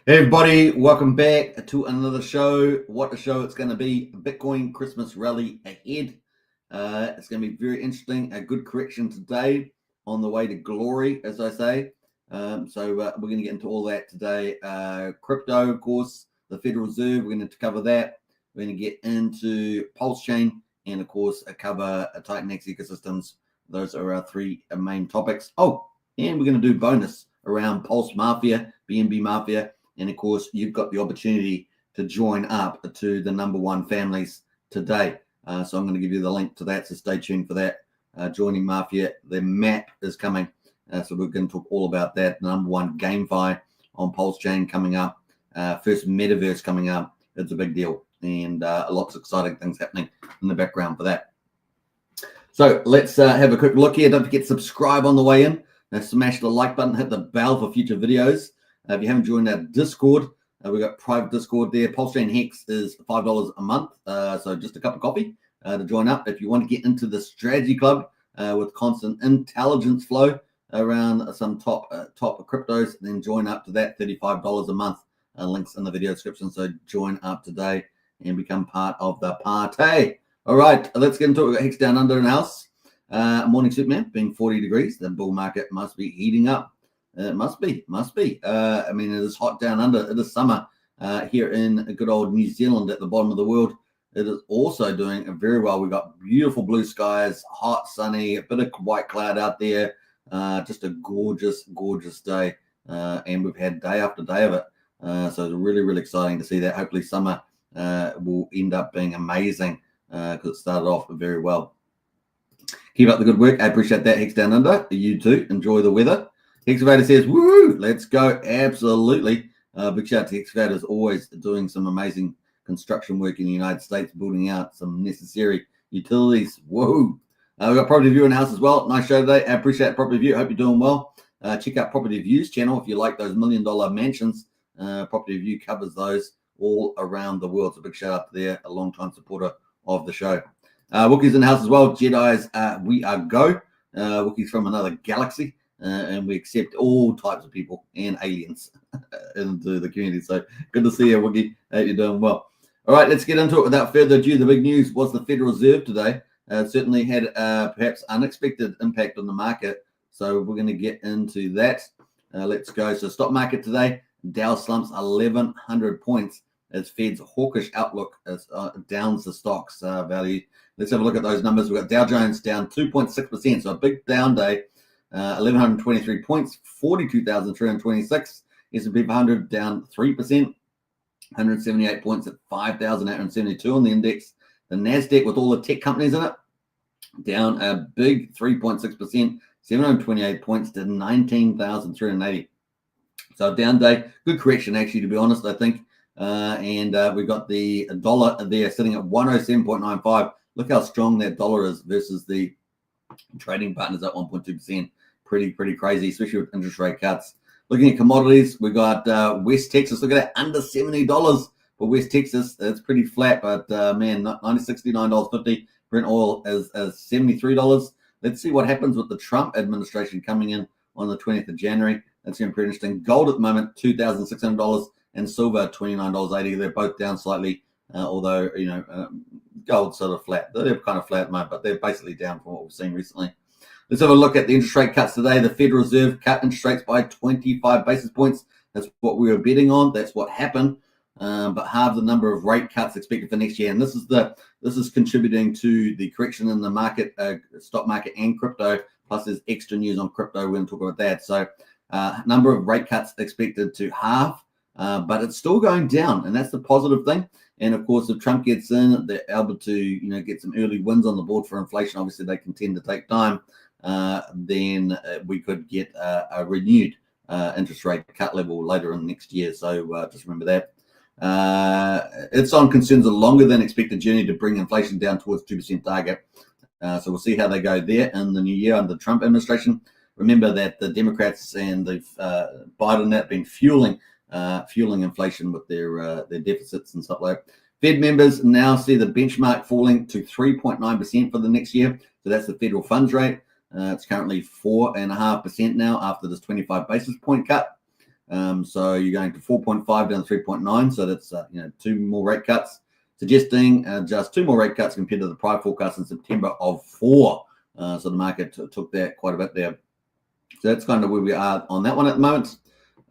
Hey everybody, welcome back to another show. What a show it's going to be. Bitcoin Christmas rally ahead. It's going to be very interesting. A good correction today on the way to glory, as I say. So we're going to get into all that today. Crypto, of course, the Federal Reserve, we're going to cover that. We're going to get into Pulse Chain and, of course, cover Titan X ecosystems. Those are our three main topics. Oh, and we're going to do bonus around Pulse Mafia, BNB Mafia. And of course, you've got the opportunity to join up to the #1 families today. So I'm going to give you the link to that. So stay tuned for that. Joining Mafia, the map is coming. So we're going to talk all about that. #1 GameFi on Pulse Chain coming up. First Metaverse coming up. It's a big deal. And lots of exciting things happening in the background for that. So let's have a quick look here. Don't forget to subscribe on the way in. Smash the like button. Hit the bell for future videos. If you haven't joined our Discord, we've got private Discord there. Pulse Chain Hex is $5 a month, so just a cup of coffee to join up. If you want to get into the strategy club with constant intelligence flow around some top cryptos, then join up to that, $35 a month. Links in the video description, so join up today and become part of the party. All right, let's get into it. We've got Hex down under in house. Morning Superman, being 40 degrees. The bull market must be heating up. It must be. I mean, it is hot down under. It is summer here in good old New Zealand at the bottom of the world. It is also doing very well. We've got beautiful blue skies, hot, sunny, a bit of white cloud out there. Just a gorgeous, gorgeous day. And we've had day after day of it. So it's really, really exciting to see that. Hopefully summer will end up being amazing because it started off very well. Keep up the good work. I appreciate that, Hex Down Under. You too. Enjoy the weather. Excavator says, woo, let's go. Absolutely. Big shout out to Excavator, always doing some amazing construction work in the United States, building out some necessary utilities. Whoa. We've got Property View in the house as well. Nice show today. I appreciate Property View. Hope you're doing well. Check out Property View's channel if you like those $1 million mansions. Property View covers those all around the world. So big shout out to there, a long-time supporter of the show. Wookiees in the house as well. Jedi's, we are go. Wookiees from another galaxy. And we accept all types of people and aliens into the community. So good to see you, Wookie. Hope you're doing well. All right, let's get into it without further ado. The big news was the Federal Reserve today. Certainly had perhaps unexpected impact on the market. So we're going to get into that. Let's go. So stock market today, Dow slumps 1,100 points as Fed's hawkish outlook downs the stock's value. Let's have a look at those numbers. We've got Dow Jones down 2.6%. So a big down day. 1,123 points, 42,326. S&P 500 down 3%, 178 points at 5,872 on the index. The NASDAQ with all the tech companies in it, down a big 3.6%, 728 points to 19,380. So down day, good correction actually, to be honest, I think. And we've got the dollar there sitting at 107.95. Look how strong that dollar is versus the trading partners at 1.2%. Pretty crazy, especially with interest rate cuts. Looking at commodities, we got West Texas. Look at that, under $70 for West Texas. It's pretty flat, but man, $69.50. Brent oil is $73. Let's see what happens with the Trump administration coming in on the 20th of January. That's going to be pretty interesting. Gold at the moment, $2,600, and silver $29.80. They're both down slightly, although gold's sort of flat. They're kind of flat at the moment, but they're basically down from what we've seen recently. Let's have a look at the interest rate cuts today. The Federal Reserve cut interest rates by 25 basis points. That's what we were betting on. That's what happened. But halve the number of rate cuts expected for next year. And this is contributing to the correction in the market, stock market and crypto. Plus, there's extra news on crypto. We're going to talk about that. So, number of rate cuts expected to halve, but it's still going down, and that's the positive thing. And of course, if Trump gets in, they're able to get some early wins on the board for inflation. Obviously, they can tend to take time. Then we could get a renewed interest rate cut level later in next year. So just remember that. It's on concerns a longer than expected journey to bring inflation down towards 2% target. So we'll see how they go there in the new year under the Trump administration. Remember that the Democrats and the Biden have been fueling inflation with their deficits and stuff like that. Fed members now see the benchmark falling to 3.9% for the next year. So that's the federal funds rate. It's currently 4.5% now after this 25 basis point cut. So you're going to 4.5 down to 3.9. So that's 2 more rate cuts, suggesting just 2 more rate cuts compared to the prior forecast in September of 4. So the market took that quite a bit there. So that's kind of where we are on that one at the moment.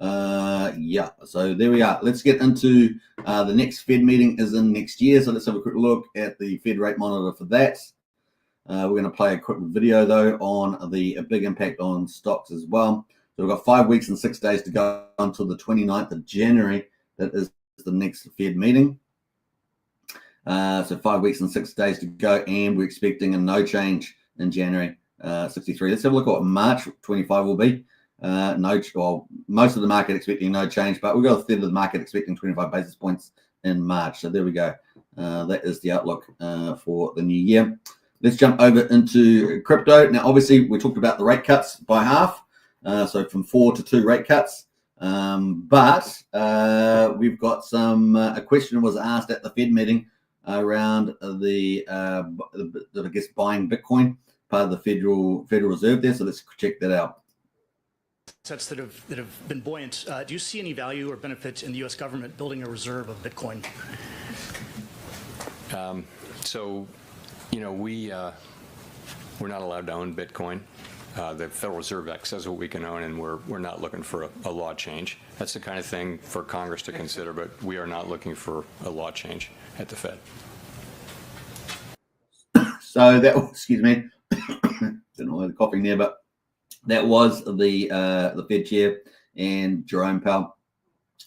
So there we are. Let's get into the next Fed meeting is in next year. So let's have a quick look at the Fed rate monitor for that. We're going to play a quick video though on the big impact on stocks as well. So we've got 5 weeks and 6 days to go until the 29th of January. That is the next Fed meeting. So 5 weeks and 6 days to go, and we're expecting a no change in January 63. Let's have a look at what March 25 will be. Most of the market expecting no change, but we've got a third of the market expecting 25 basis points in March. So there we go. That is the outlook for the new year. Let's jump over into crypto. Now, obviously, we talked about the rate cuts by half, so from 4 to 2 rate cuts. But we've got a question was asked at the Fed meeting around the buying Bitcoin, part of the Federal Reserve there. So let's check that out. Assets that have been buoyant. Do you see any value or benefit in the U.S. government building a reserve of Bitcoin? We're not allowed to own Bitcoin. The Federal Reserve Act says what we can own, and we're not looking for a law change. That's the kind of thing for Congress to consider, but we are not looking for a law change at the Fed. So that was, excuse me, don't know why the coughing there, but that was the Fed chair and Jerome Powell.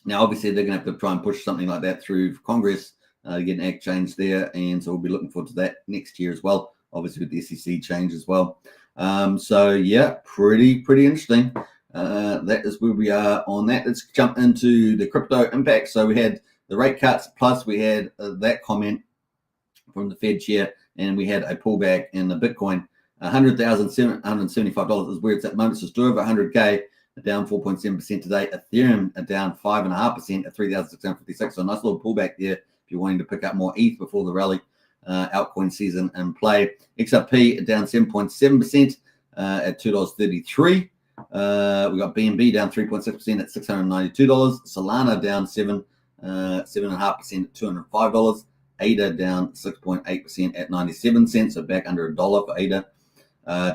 Now, obviously, they're going to have to try and push something like that through Congress to get an act change there, and so we'll be looking forward to that next year as well. Obviously, with the SEC change as well. So yeah, pretty interesting. That is where we are on that. Let's jump into the crypto impact. So we had the rate cuts, plus we had that comment from the Fed chair, and we had a pullback in the Bitcoin. $100,775 is where it's at the moment. So still over 100K, down 4.7% today. Ethereum down 5.5% at 3,656. So a nice little pullback there if you're wanting to pick up more ETH before the rally. Altcoin season in play. XRP down 7.7% at $2.33. We got BNB down 3.6% at $692. Solana down 7.5% at $205. ADA down 6.8% at 97 cents, so back under $1 for ADA.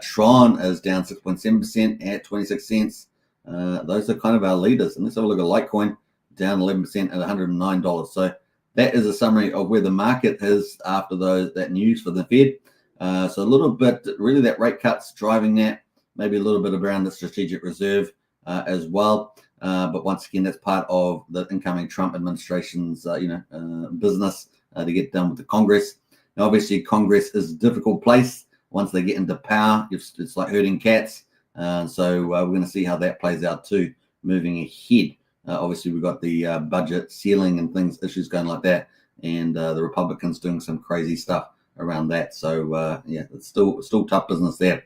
Tron is down 6.7% at 26 cents. Those are kind of our leaders. And let's have a look at Litecoin, down 11% at $109. So that is a summary of where the market is after that news for the Fed. So a little bit, really, that rate cuts driving that, maybe a little bit around the strategic reserve as well. But once again, that's part of the incoming Trump administration's business to get done with the Congress. Now, obviously, Congress is a difficult place. Once they get into power, it's like herding cats. So we're going to see how that plays out too, moving ahead. Obviously, we've got the budget ceiling and issues going like that, and the Republicans doing some crazy stuff around that. So it's still tough business there.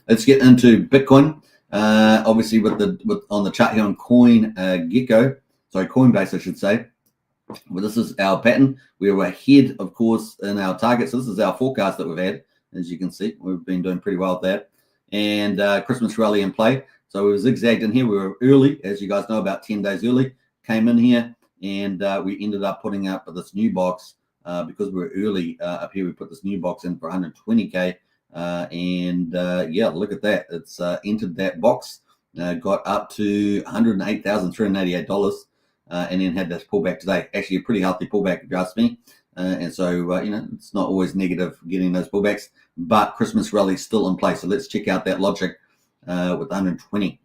Let's get into Bitcoin. Obviously, on the chart here on Coinbase, I should say. Well, this is our pattern. We were ahead, of course, in our target. So this is our forecast that we've had. As you can see, we've been doing pretty well with that. And Christmas rally in play. So we were zigzagged in here. We were early, as you guys know, about 10 days early. Came in here, and we ended up putting up this new box because we were early up here. We put this new box in for 120K. Look at that. It's entered that box, got up to $108,388, and then had this pullback today. Actually, a pretty healthy pullback, if you ask me. It's not always negative getting those pullbacks, but Christmas rally is still in place. So let's check out that logic with 120.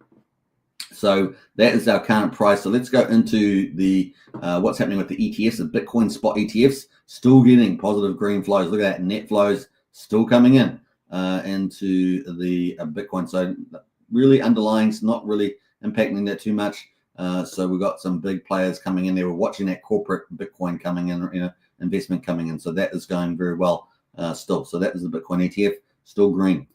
So that is our current price. So let's go into the what's happening with the ETFs, the Bitcoin spot ETFs, still getting positive green flows. Look at that, net flows still coming in into the Bitcoin. So really underlying, it's not really impacting that too much. So we've got some big players coming in there. We're watching that corporate Bitcoin coming in, investment coming in. So that is going very well still. So that is the Bitcoin ETF, still green.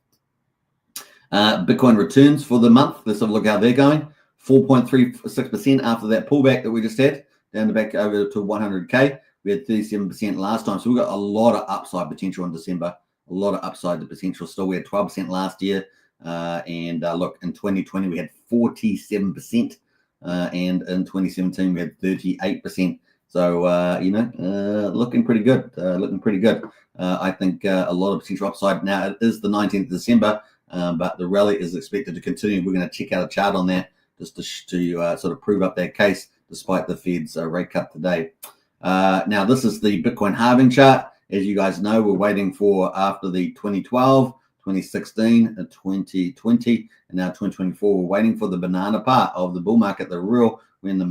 Bitcoin returns for the month. Let's have a look how they're going. 4.36% after that pullback that we just had, down to back over to 100K. We had 37% last time. So we've got a lot of upside potential in December. A lot of upside potential still. We had 12% last year. Look, in 2020, we had 47%. and in 2017 we had 38%. So looking pretty good. I think a lot of potential upside. Now it is the 19th of December, but the rally is expected to continue. We're going to check out a chart on that just to sort of prove up that case, despite the Fed's rate cut today. Now this is the Bitcoin halving chart. As you guys know, we're waiting for after the 2012, 2016, 2020, and now 2024. We're waiting for the banana part of the bull market, the real when the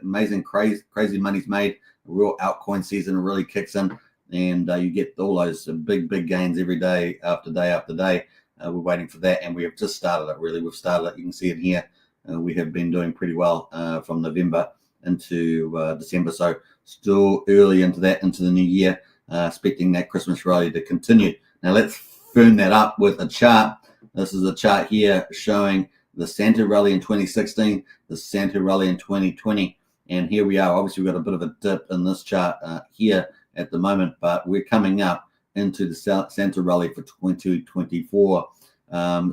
amazing crazy money's made, a real altcoin season really kicks in, and you get all those big gains every day after day after day. We're waiting for that, and we have just started it. Really, we've started it. You can see it here. We have been doing pretty well from November into December, so still early into the new year. Expecting that Christmas rally to continue. Now let's firm that up with a chart. This is a chart here showing the Santa rally in 2016, the Santa rally in 2020, and here we are. Obviously, we've got a bit of a dip in this chart here at the moment, but we're coming up into the Santa rally for 2024.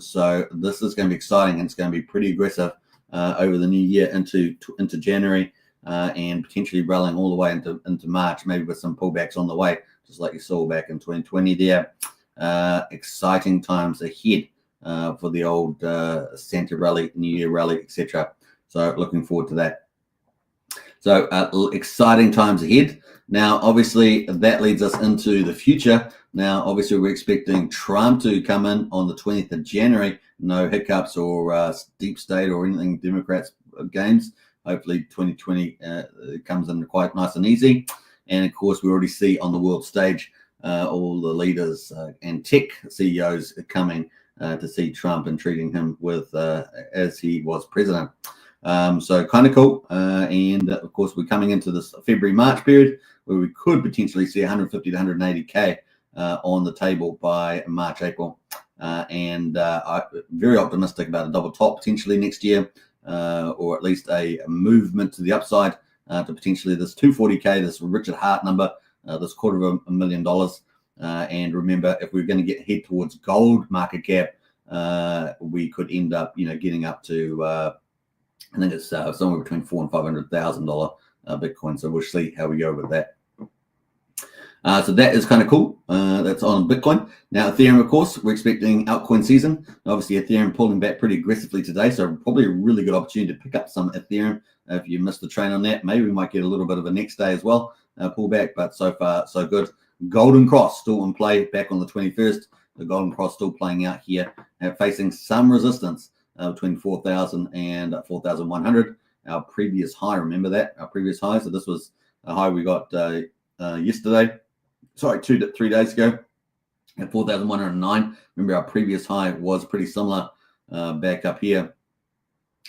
So this is going to be exciting, and it's going to be pretty aggressive over the new year into January. And potentially rallying all the way into March, maybe with some pullbacks on the way, just like you saw back in 2020 there. Exciting times ahead for the old Santa rally, New Year rally, etc. So looking forward to that. So exciting times ahead. Now, obviously, that leads us into the future. Now, obviously, we're expecting Trump to come in on the 20th of January. No hiccups or deep state or anything Democrats games. Hopefully 2020 comes in quite nice and easy. And of course, we already see on the world stage all the leaders and tech CEOs coming to see Trump and treating him with as he was president. So kind of cool. And of course, we're coming into this February-March period where we could potentially see 150 to 180K on the table by March, April. And I'm very optimistic about a double top potentially next year. Or at least a movement to the upside to potentially this 240K, this Richard Hart number, this $250,000. And remember, if we're going to head towards gold market cap, we could end up, getting up to I think it's somewhere between $400,000 and $500,000 Bitcoin. So we'll see how we go with that. So that is kind of cool. That's on Bitcoin. Now, Ethereum, of course, we're expecting altcoin season. Obviously, Ethereum pulling back pretty aggressively today, so probably a really good opportunity to pick up some Ethereum if you missed the train on that. Maybe we might get a little bit of a next day as well, pullback, but so far, so good. Golden Cross still in play back on the 21st. The Golden Cross still playing out here, facing some resistance between 4,000 and 4,100. Our previous high, remember that? Our previous high. So this was a high we got yesterday. Sorry, 3 days ago at 4,109. Remember, our previous high was pretty similar back up here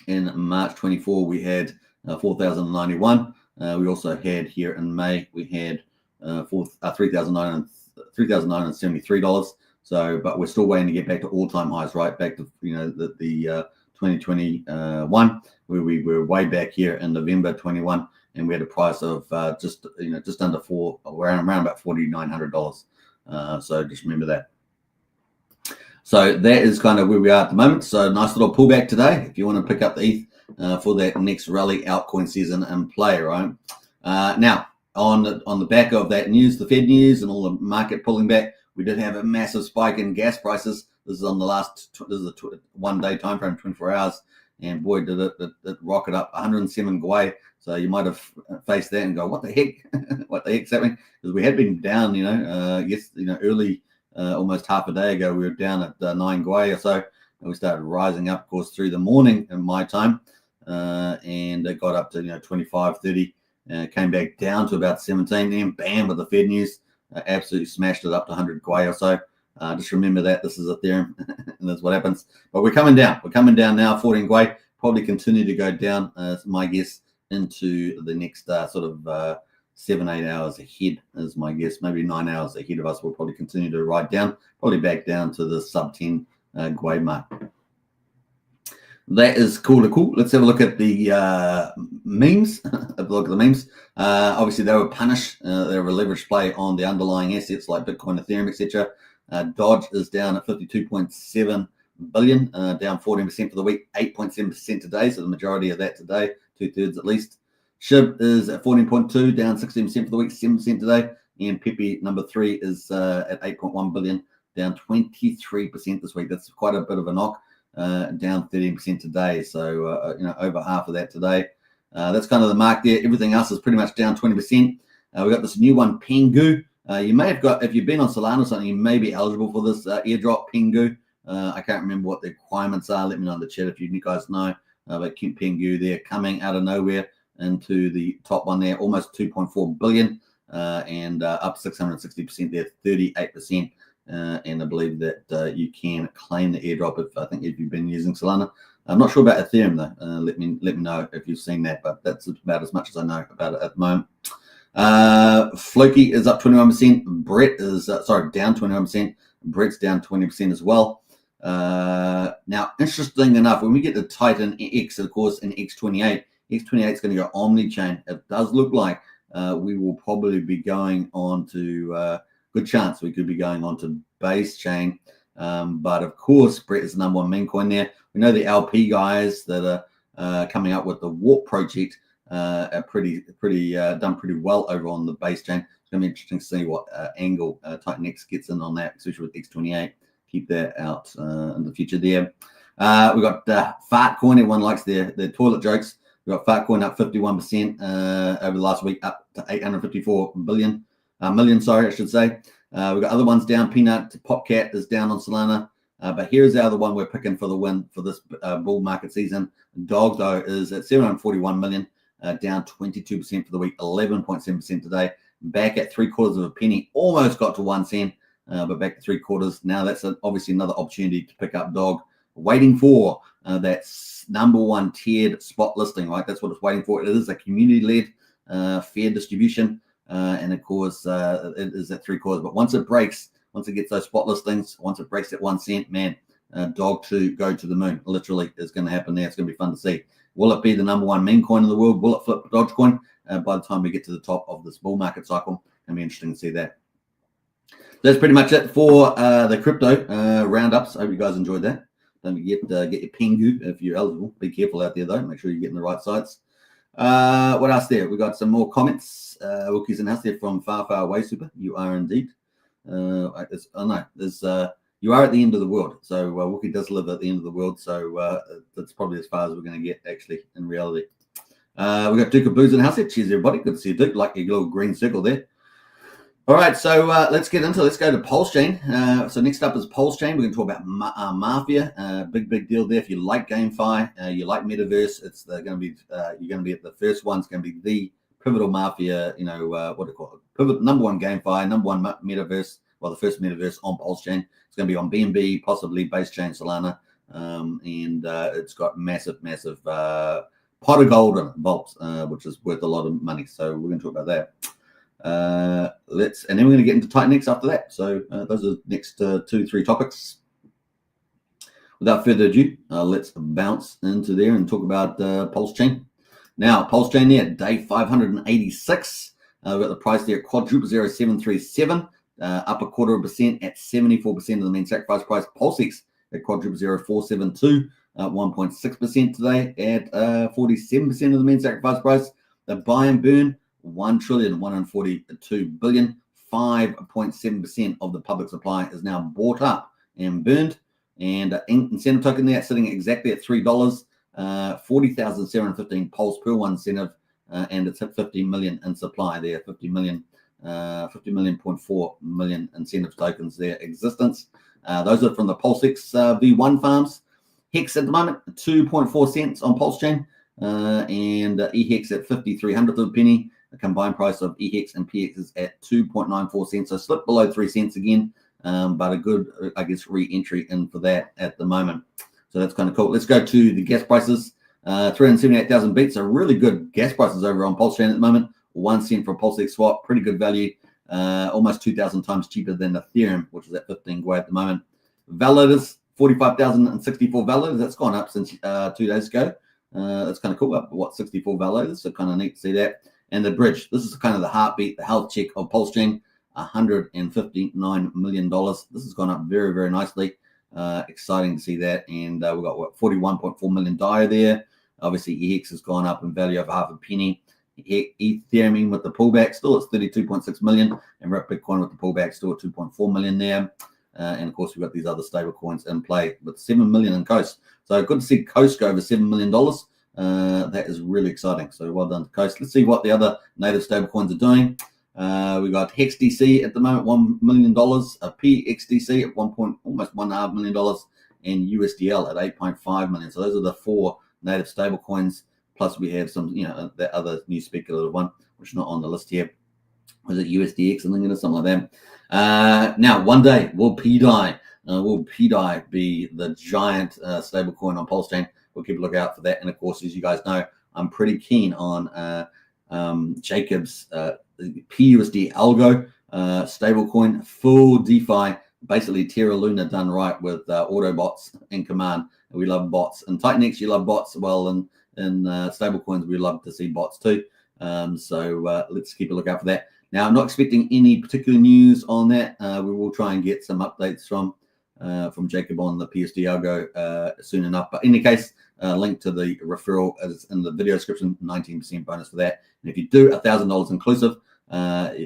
in March 24. We had 4,091. We also had here in May, we had $3,973. So, but we're still waiting to get back to all-time highs, right? Back to the 2021, where we were way back here in November 21. And we had a price of just under around about $4,900. So just remember that. So that is kind of where we are at the moment. So nice little pullback today. If you want to pick up the ETH for that next rally altcoin season and play, right? Now on the back of that news, the Fed news and all the market pulling back, we did have a massive spike in gas prices. This is on the last. This is a 1 day time frame, 24 hours. And boy, did it rocket up 107 gwei. So you might have faced that and go, what the heck? What the heck's happening? Because we had been down, early, almost half a day ago, we were down at 9 gwei or so. And we started rising up, of course, through the morning in my time. And it got up to, 25, 30, came back down to about 17. Then bam, with the Fed news, absolutely smashed it up to 100 gwei or so. Just remember that this is Ethereum, and that's what happens. But we're coming down. We're coming down now, 14 gwei. Probably continue to go down, my guess, into the next sort of 7-8 hours ahead, is my guess. Maybe 9 hours ahead of us. We'll probably continue to ride down, probably back down to the sub 10 gwei mark. That is cool to cool. Let's have a look at the memes. Have a look at the memes. Obviously, they were punished. They were a leverage play on the underlying assets like Bitcoin, Ethereum, etc. Dodge is down at 52.7 billion, down 14% for the week, 8.7% today. So the majority of that today, 2/3 at least. SHIB is at 14.2, down 16% for the week, 7% today. And Pepe, number 3, is at 8.1 billion, down 23% this week. That's quite a bit of a knock, down 13% today. So, over half of that today. That's kind of the mark there. Everything else is pretty much down 20%. We've got this new one, Pengu. You may have got, if you've been on Solana or something, you may be eligible for this airdrop, Pengu. I can't remember what the requirements are. Let me know in the chat if you guys know. But keep Pengu there, coming out of nowhere into the top one there, almost 2.4 billion and up 660% there, 38%. And I believe that you can claim the airdrop if you've been using Solana. I'm not sure about Ethereum though. Let me know if you've seen that, but that's about as much as I know about it at the moment. Floki is up 21%. Brett is down 21%. Brett's down 20% as well. Now, interesting enough, when we get to Titan X, of course, in X28 is going to go omni-chain. It does look like we will probably be going on to good chance we could be going on to base chain. But of course, Brett is the number 1 meme coin there. We know the LP guys that are coming up with the Warp project are done pretty well over on the base chain. It's going to be interesting to see what angle Titan X gets in on that, especially with X28. Keep that out in the future there. We've got Fartcoin. Everyone likes their toilet jokes. We've got Fartcoin up 51% over the last week, up to 854 million, I should say. We've got other ones down. Peanut, Popcat is down on Solana. But here's the other one we're picking for the win for this bull market season. Dog, though, is at 741 million, down 22% for the week, 11.7% today. Back at 3/4 of a penny, almost got to 1 cent, but back to 3/4. Now that's obviously another opportunity to pick up Dog, waiting for that number 1 tiered spot listing, right? That's what it's waiting for. It is a community-led fair distribution, and of course, it is at 3/4. But once it gets those spot listings, once it breaks that 1 cent, man, Dog to go to the moon. Literally, is going to happen there. It's going to be fun to see. Will it be the number 1 meme coin in the world? Will it flip Dogecoin? By the time we get to the top of this bull market cycle, it'll be interesting to see that. That's pretty much it for the crypto roundups. I hope you guys enjoyed that. Don't forget get your Pengu if you're eligible. Be careful out there though. Make sure you're getting the right sites. What else there? We got some more comments. Wookiees and us there from far, far away. Super. You are indeed. You are at the end of the world. So Wookie does live at the end of the world. So that's probably as far as we're going to get actually in reality. We got Duke of Blues in the house here. Cheers, everybody. Good to see you, Duke. Like your little green circle there. All right, so let's go to Pulse Chain. So next up is Pulse Chain. We're going to talk about Mafia. Big deal there. If you like GameFi, you like Metaverse, you're going to be at the first one. It's going to be the pivotal Mafia. What do you call it? Number 1 GameFi, number 1 Metaverse. Well, the first Metaverse on Pulse Chain. It's going to be on BNB, possibly base chain Solana, and it's got massive pot of gold in it, vault, which is worth a lot of money. So we're going to talk about that. And then we're going to get into Titan X after that. So those are the next 2-3 topics. Without further ado, let's bounce into there and talk about Pulse Chain. Now, Pulse Chain there, day 586. We've got the price there, quadruple 0737, up 0.25% at 74% of the mean sacrifice price. Pulse X at quadruple 0472, 1.6% today at 47% of the mean sacrifice price. The buy and burn, 1,142 billion, 5.7% of the public supply is now bought up and burned. And incentive token there sitting exactly at $3, 40,715 pulse per 1 incentive, and it's hit 50 million in supply there, 50.4 million incentive tokens there existence. Those are from the Pulse X V1 farms. Hex at the moment, 2.4 cents on Pulse Chain, and EHEX at 5300th of a penny. The combined price of EHEX and PX is at 2.94 cents, so slipped below 3 cents again, but a good, I guess, re-entry in for that at the moment. So that's kind of cool. Let's go to the gas prices. 378,000 beats, so really good gas prices over on Pulse Chain at the moment. 1 cent for a Pulse X swap, pretty good value. Almost 2,000 times cheaper than Ethereum, which is at 15 Gwei at the moment. Validators, 45,064 validators. That's gone up since 2 days ago. That's kind of cool. Up, 64 validators, so kind of neat to see that. And the bridge, this is kind of the heartbeat, the health check of Pulse Chain, $159 million. This has gone up very, very nicely. Exciting to see that. And we've got 41.4 million DAI there. Obviously, EX has gone up in value over half a penny. Ethereum with the pullback still at 32.6 million, and Bitcoin with the pullback still at 2.4 million there. And of course, we've got these other stable coins in play with 7 million in Coast. So good to see Coast go over $7 million. That is really exciting. So well done to Coast. Let's see what the other native stable coins are doing. We got HexDC at the moment, $1 million, a PXDC at almost $1.5 million, and USDL at 8.5 million. So those are the 4 native stable coins. Plus we have some, the other new speculative one, which is not on the list here. Was it USDX? I think it is something like that. Now, one day will PDI be the giant stable coin on Pulse Chain? We'll keep a look out for that. And of course, as you guys know, I'm pretty keen on Jacob's PUSD ALGO stablecoin, full DeFi, basically Terra Luna done right with Autobots in command. We love bots. And Titanx, you love bots. Well, in stablecoins, we love to see bots too. So let's keep a look out for that. Now, I'm not expecting any particular news on that. We will try and get some updates from Jacob on the PUSD ALGO soon enough. But in any case, link to the referral is in the video description, 19% bonus for that. And if you do $1,000 inclusive,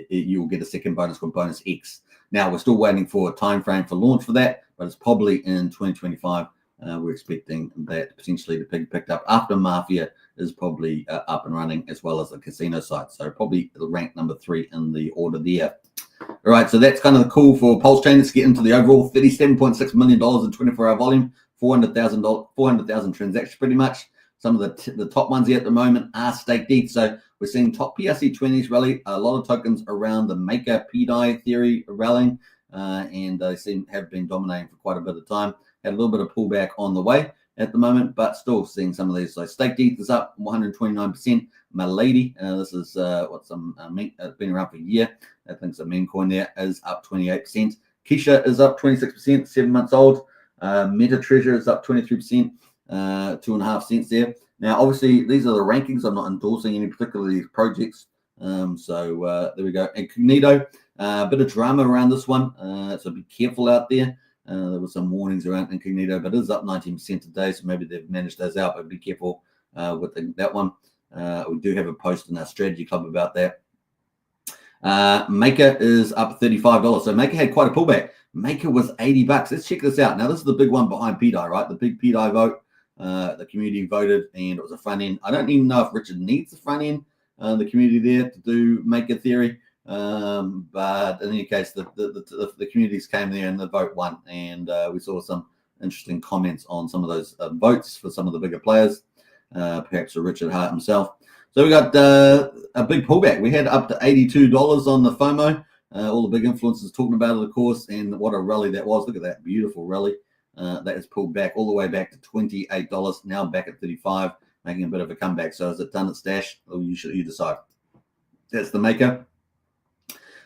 you will get a second bonus called Bonus X. Now, we're still waiting for a time frame for launch for that, but it's probably in 2025. We're expecting that potentially to be picked up after Mafia is probably up and running, as well as the casino site. So probably it'll rank number 3 in the order there. All right, so that's kind of cool for Pulse Chain. Let's get into the overall $37.6 million in 24-hour volume, 400,000 transactions pretty much. Some of the top ones here at the moment are staked ETH. So we're seeing top PRC20s rally, a lot of tokens around the Maker PDI theory rallying, and they have been dominating for quite a bit of time. Had a little bit of pullback on the way at the moment, but still seeing some of these. So staked ETH is up 129%. Milady, this is been around for a year. I think it's a meme coin there, is up 28%. Keisha is up 26%, 7 months old. Meta Treasure is up 23%, 2.5 cents there. Now, obviously, these are the rankings. I'm not endorsing any particular of these projects. So there we go. Incognito, a bit of drama around this one. So be careful out there. There were some warnings around Incognito, but it is up 19% today, so maybe they've managed those out, but be careful with that one. We do have a post in our strategy club about that. Maker is up $35. So Maker had quite a pullback. Maker was $80. Let's check this out. Now, this is the big one behind PDI, right? The big PDI vote. The community voted, and it was a front end. I don't even know if Richard needs a front end, the community there, to do Maker theory. But in any case, the communities came there and the vote won. And we saw some interesting comments on some of those votes for some of the bigger players, perhaps for Richard Hart himself. So we got a big pullback. We had up to $82 on the FOMO. All the big influencers talking about it, of course, and what a rally that was. Look at that beautiful rally. That has pulled back all the way back to $28, now back at 35, making a bit of a comeback. So is it done its dash? Or you decide. That's the Maker.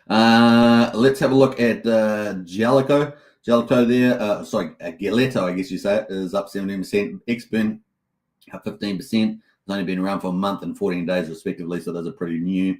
Let's have a look at Jellico. Jellico there, Galeto, I guess you say, is up 17%. Xburn up 15%. It's only been around for a month and 14 days respectively, so those are pretty new.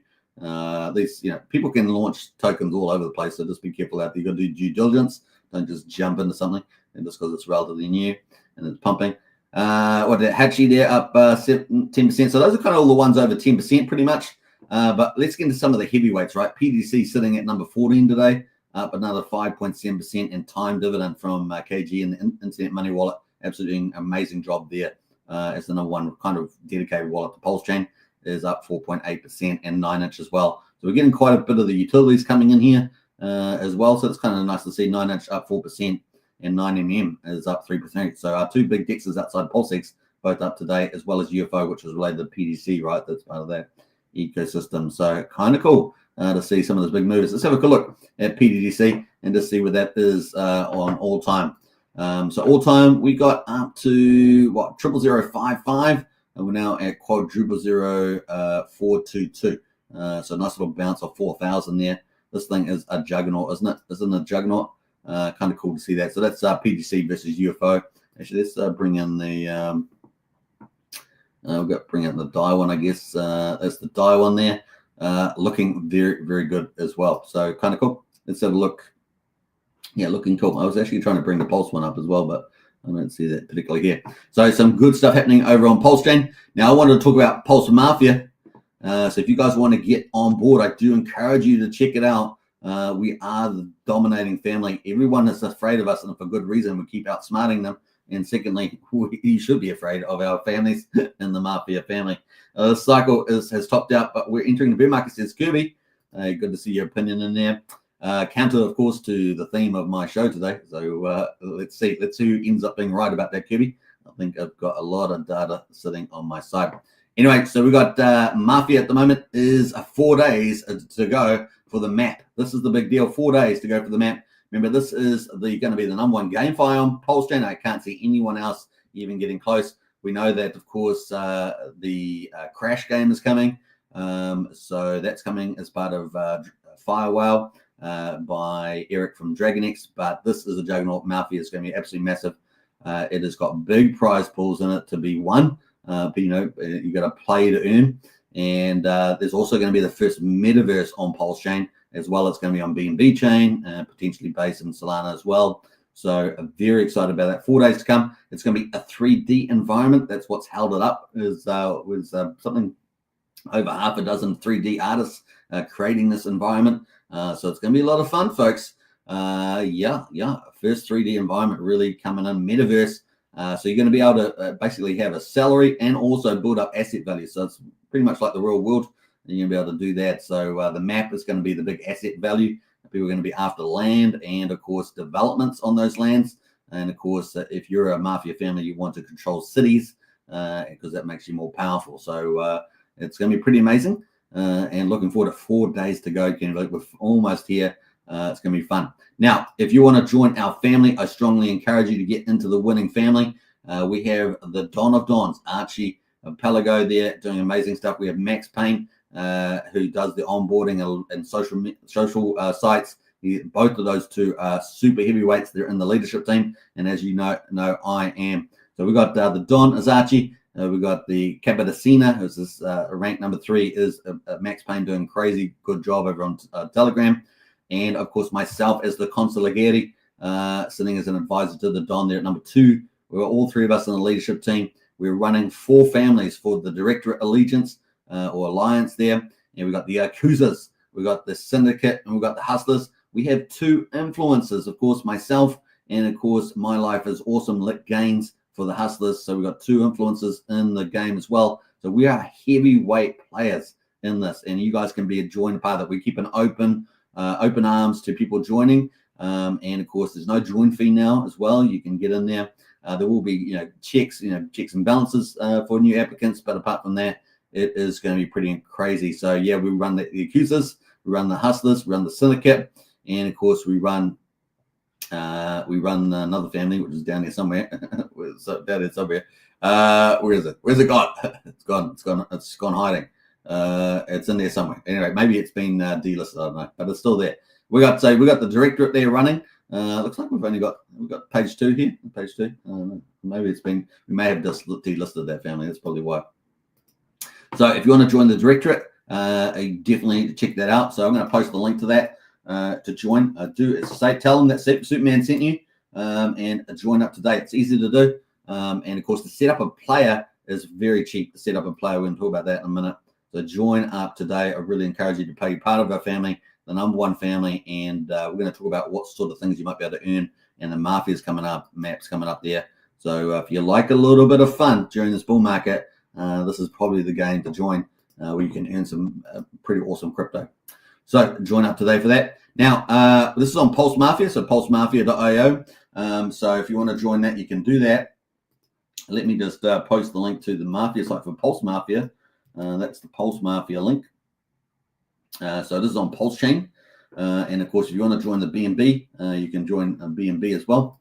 These, people can launch tokens all over the place, so just be careful out there. You got to do due diligence. Don't just jump into something, and just because it's relatively new and it's pumping. Hachi there up 10%. So those are kind of all the ones over 10% pretty much. But let's get into some of the heavyweights, right? PDC sitting at number 14 today, up another 5.7%, and time dividend from KG and the Internet Money Wallet. Absolutely amazing job there. As the number one kind of dedicated wallet to Pulse Chain, is up 4.8%, and 9inch as well. So we're getting quite a bit of the utilities coming in here as well. So it's kind of nice to see 9inch up 4%, and 9mm is up 3%. So our two big dexes outside PulseX both up today, as well as UFO, which is related to PDC, right? That's part of that ecosystem. So kind of cool to see some of those big moves. Let's have a quick look at PDDC and just see where that is on all time. So all time we got up to 00055, and we're now at quadruple 422. So nice little bounce of 4,000 there. This thing is a juggernaut, isn't it? Isn't it a juggernaut? Kind of cool to see that. So that's PDC versus UFO. Actually, let's bring in the we've got to bring in the DAI one, I guess. That's the DAI one there. Looking very, very good as well. So kind of cool. Let's have a look. Yeah, looking cool. I was actually trying to bring the Pulse one up as well, but I don't see that particularly here. So some good stuff happening over on Pulse Chain. Now I wanted to talk about Pulse Mafia. So if you guys want to get on board, I do encourage you to check it out. We are the dominating family. Everyone is afraid of us, and for good reason. We keep outsmarting them. And secondly, you should be afraid of our families in the Mafia family. The cycle has topped out, but we're entering the bear market, says Kirby. Good to see your opinion in there. Counter, of course, to the theme of my show today. So let's see who ends up being right about that, Kirby. I think I've got a lot of data sitting on my side. Anyway, so we got Mafia at the moment is 4 days to go for the map. This is the big deal. 4 days to go for the map. Remember, this is going to be the #1 GameFi on Pulse Chain. I can't see anyone else even getting close. We know that, of course, the Crash game is coming. So that's coming as part of Fire Whale by Eric from DragonX. But this is a juggernaut. Mafia is going to be absolutely massive. It has got big prize pools in it to be won. But, you know, you got to play to earn. And there's also going to be the first metaverse on Pulse Chain as well. It's going to be on BNB chain, potentially based in Solana as well. So I'm very excited about that. 4 days to come. It's going to be a 3D environment. That's what's held it up. Is something over half a dozen 3D artists creating this environment. So it's going to be a lot of fun, folks. First 3D environment really coming in. Metaverse. So you're going to be able to basically have a salary and also build up asset value. So it's pretty much like the real world. And you're going to be able to do that. So the map is going to be the big asset value. People are going to be after land and, of course, developments on those lands. And, of course, if you're a Mafia family, you want to control cities because that makes you more powerful. So it's going to be pretty amazing. And looking forward to 4 days to go. We're almost here. It's going to be fun. Now, if you want to join our family, I strongly encourage you to get into the winning family. We have the Don of Dons, Archie Pelago there doing amazing stuff. We have Max Payne, who does the onboarding and social sites. Both of those two are super heavyweights. They're in the leadership team. And as you know I am. So we got the Don is Archie. We got the Capitacina, who's this rank number 3, is Max Payne doing crazy good job over on Telegram. And, of course, myself as the Consigliere, sitting as an advisor to the Don there at number 2. We're all 3 of us in the leadership team. We're running 4 families for the Directorate Allegiance or Alliance there. And we've got the Yakuzas, we've got the Syndicate, and we've got the Hustlers. We have 2 influencers, of course, myself, and, of course, My Life is Awesome Lit Gains for the Hustlers. So we've got 2 influencers in the game as well. So we are heavyweight players in this, and you guys can be a joint part of it. We keep an open arms to people joining, and of course there's no join fee now as well. You can get in there. There will be checks and balances for new applicants, but apart from that, it is going to be pretty crazy. So yeah, we run the accusers, we run the hustlers, we run the syndicate, and of course we run another family which is down here somewhere. Down here somewhere. Where is it? Where's it gone? It's gone hiding. It's in there somewhere. Anyway, maybe it's been delisted. I don't know, but it's still there. We got the directorate there running. Looks like we've got page 2 here. Page 2. Maybe we may have just delisted that family. That's probably why. So if you want to join the directorate, you definitely need to check that out. So I'm going to post the link to that to join. Tell them that Superman sent you and join up today. It's easy to do. And of course, to set up a player is very cheap. To set up a player, we're going to talk about that in a minute. So join up today. I really encourage you to be part of our family, the #1 family, and we're going to talk about what sort of things you might be able to earn. And the Mafia's coming up, maps coming up there. So if you like a little bit of fun during this bull market, this is probably the game to join, where you can earn some pretty awesome crypto. So join up today for that. Now, this is on Pulse Mafia, so pulsemafia.io. So if you want to join that, you can do that. Let me just post the link to the Mafia site for Pulse Mafia. That's the Pulse Mafia link. So this is on Pulse Chain. And of course, if you want to join the BNB, you can join BNB as well.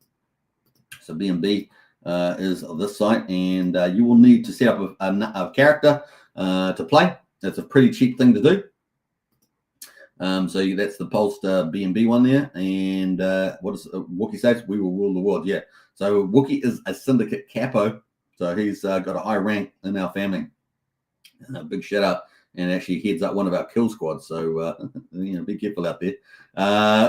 So BNB is this site, and you will need to set up a character to play. That's a pretty cheap thing to do. So that's the Pulse BNB one there. And what is Wookie says? We will rule the world. Yeah. So Wookie is a syndicate capo. So he's got a high rank in our family. Big shout out, and actually heads up one of our kill squads. So be careful out there.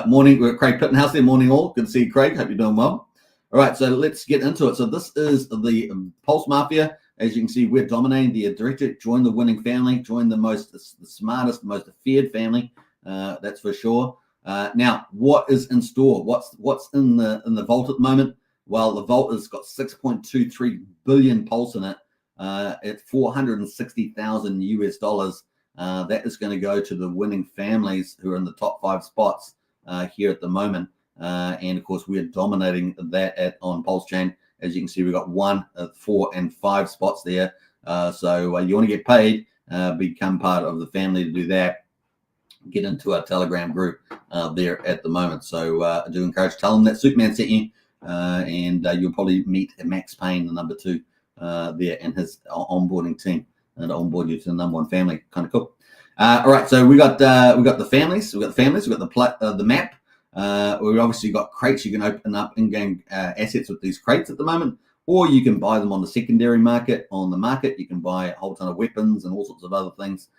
Morning, we're Craig Pittenhouse there. Morning all. Good to see you, Craig. Hope you're doing well. All right, so let's get into it. So this is the Pulse Mafia. As you can see, we're dominating the directorate. Join the winning family. Join the smartest, most feared family. That's for sure. Now, what is in store? What's in the vault at the moment? Well, the vault has got 6.23 billion Pulse in it. At 460,000 US dollars. That is going to go to the winning families who are in the top 5 spots here at the moment. And of course, we're dominating that on Pulse Chain. As you can see, we've got 1, 4, and 5 spots there. So you want to get paid, become part of the family to do that. Get into our Telegram group there at the moment. So I do encourage, tell them that Superman sent you, and you'll probably meet Max Payne, the number 2 there, and his onboarding team, and onboard you to the number 1 family. Kind of cool. All right, so we got the families, we got the map. We've obviously got crates. You can open up in-game assets with these crates at the moment, or you can buy them on the secondary market. On the market, you can buy a whole ton of weapons and all sorts of other things,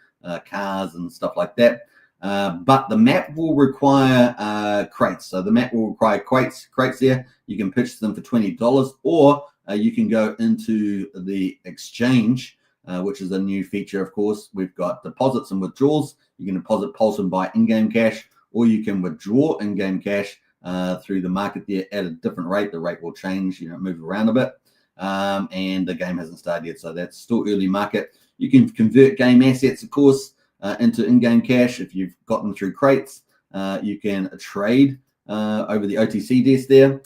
cars and stuff like that. But the map will require crates. So the map will require crates there. You can purchase them for $20, or you can go into the exchange, which is a new feature, of course. We've got deposits and withdrawals. You can deposit Pulse and buy in-game cash, or you can withdraw in-game cash through the market there at a different rate. The rate will change, move around a bit. And the game hasn't started yet, so that's still early market. You can convert game assets, of course, into in-game cash if you've got them through crates. You can trade over the OTC desk there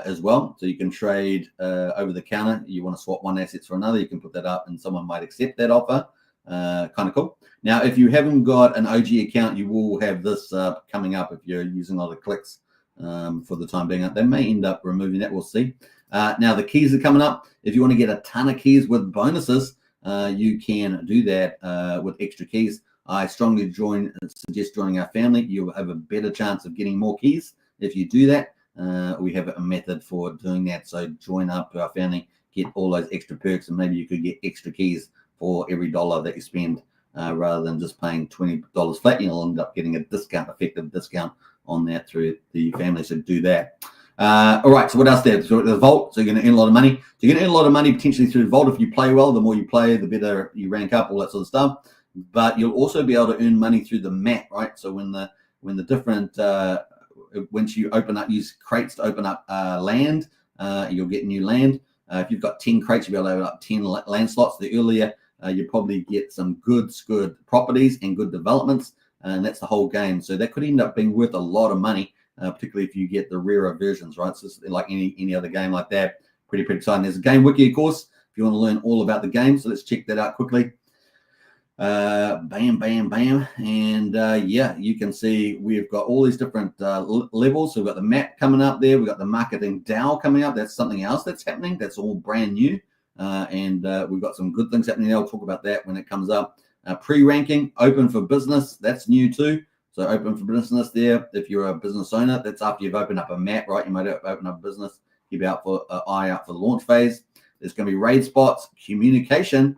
as well. So you can trade over the counter. You want to swap one asset for another, you can put that up and someone might accept that offer. Kind of cool. Now, if you haven't got an OG account, you will have this coming up if you're using a lot of clicks for the time being. They may end up removing that. We'll see. Now, the keys are coming up. If you want to get a ton of keys with bonuses, you can do that with extra keys. I strongly suggest joining our family. You'll have a better chance of getting more keys if you do that. We have a method for doing that. So join up to our family, get all those extra perks, and maybe you could get extra keys for every $1 that you spend, rather than just paying $20 flat. You'll end up getting a discount, effective discount on that through the family. So do that. All right, so what else there? So the vault, so you're going to earn a lot of money. So you're going to earn a lot of money potentially through the vault. If you play well, the more you play, the better you rank up, all that sort of stuff. But you'll also be able to earn money through the map, right? So when the different once you use crates to open up land, you'll get new land. If you've got 10 crates, you'll be able to open up 10 land slots. The earlier you probably get some good properties and good developments, and that's the whole game. So that could end up being worth a lot of money. Particularly if you get the rarer versions, right? So it's like any other game like that. Pretty exciting. There's a game wiki, of course, if you want to learn all about the game. So let's check that out quickly. Bam. And yeah, you can see we've got all these different levels. So we've got the map coming up there. We've got the marketing DAO coming up. That's something else that's happening. That's all brand new. And we've got some good things happening. I'll talk about that when it comes up. Pre-ranking, open for business. That's new too. So open for business there. If you're a business owner, that's after you've opened up a map, right? You might open up a business, keep eye out for the launch phase. There's going to be raid spots, communication,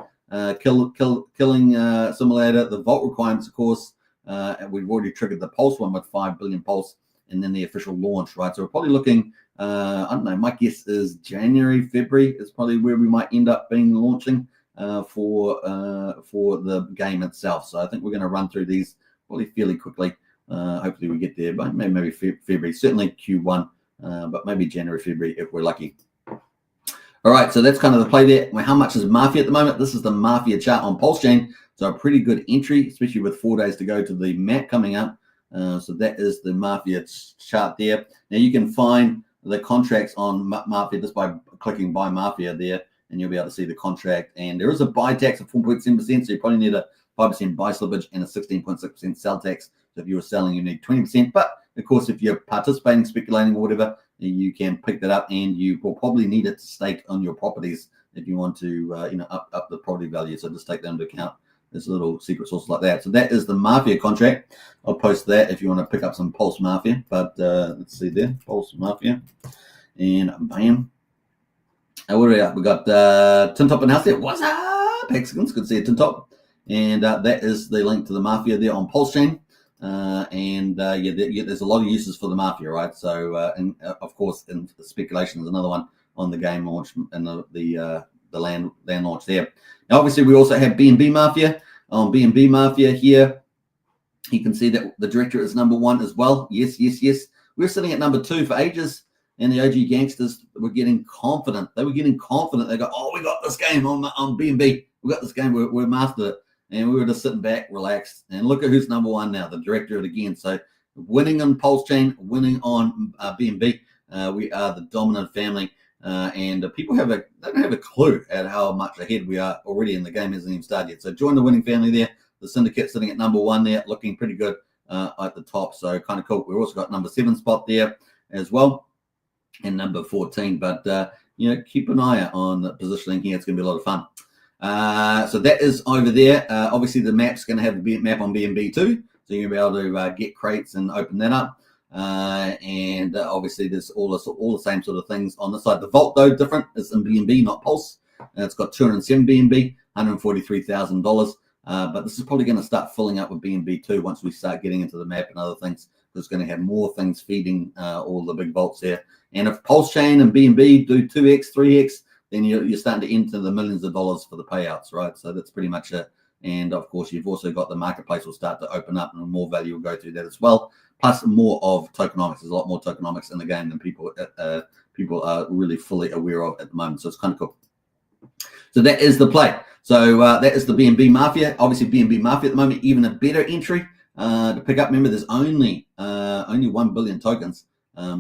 killing simulator, the vault requirements, of course. And we've already triggered the Pulse one with 5 billion Pulse, and then the official launch, right? So we're probably looking, I don't know, my guess is January, February is probably where we might end up being launching for the game itself. So I think we're going to run through these probably fairly quickly. Hopefully we get there by maybe February, certainly Q1, but maybe January, February if we're lucky. All right, so that's kind of the play there. Well, how much is Mafia at the moment? This is the Mafia chart on Pulse Chain. So a pretty good entry, especially with 4 days to go to the map coming up. So that is the Mafia chart there. Now you can find the contracts on Mafia just by clicking Buy Mafia there, and you'll be able to see the contract. And there is a buy tax of 4.7%, so you probably need a 5% buy slippage and a 16.6% sell tax. So if you were selling, you need 20%. But of course, if you're participating, speculating, or whatever, you can pick that up, and you will probably need it to stake on your properties if you want to, up the property value. So just take that into account. There's a little secret sauce like that. So that is the Mafia contract. I'll post that if you want to pick up some Pulse Mafia. But let's see there, Pulse Mafia, and bam. What do we got? We got Tin Top and House there. What's up, Hexagons? Good to see you, Tin Top. And that is the link to the Mafia there on Pulse Chain. There's a lot of uses for the mafia, right? So, of course, in speculation is another one on the game launch and the land launch there. Now, obviously, we also have B&B Mafia. On B&B Mafia here, you can see that the director is number 1 as well. Yes. We're sitting at number 2 for ages, and the OG gangsters were getting confident. They were getting confident. They go, oh, we got this game on B&B. We got this game. We're mastered it. And we were just sitting back, relaxed. And look at who's number 1 now, the director again. So winning on Pulse Chain, winning on B&B. We are the dominant family. People they don't have a clue at how much ahead we are already in the game. Hasn't even started yet. So join the winning family there. The syndicate sitting at number 1 there, looking pretty good at the top. So kind of cool. We've also got number 7 spot there as well, and number 14. But keep an eye on the positioning here. It's going to be a lot of fun. So that is over there. Obviously, the map's going to have the map on B&B too, so you're going to be able to get crates and open that up. Obviously, there's all the same sort of things on the side. The vault, though, different. It's in B&B, not Pulse. It's got 207 B&B, $143,000. But this is probably going to start filling up with B&B too once we start getting into the map and other things. It's going to have more things feeding all the big vaults there. And if Pulse Chain and B&B do 2x, 3x, then you're starting to enter the millions of dollars for the payouts, right? So that's pretty much it. And of course, you've also got the marketplace will start to open up, and more value will go through that as well. Plus, more of tokenomics. There's a lot more tokenomics in the game than people are really fully aware of at the moment. So it's kind of cool. So that is the play. So that is the B&B Mafia. Obviously, B&B Mafia at the moment, even a better entry to pick up. Remember, there's only 1 billion tokens.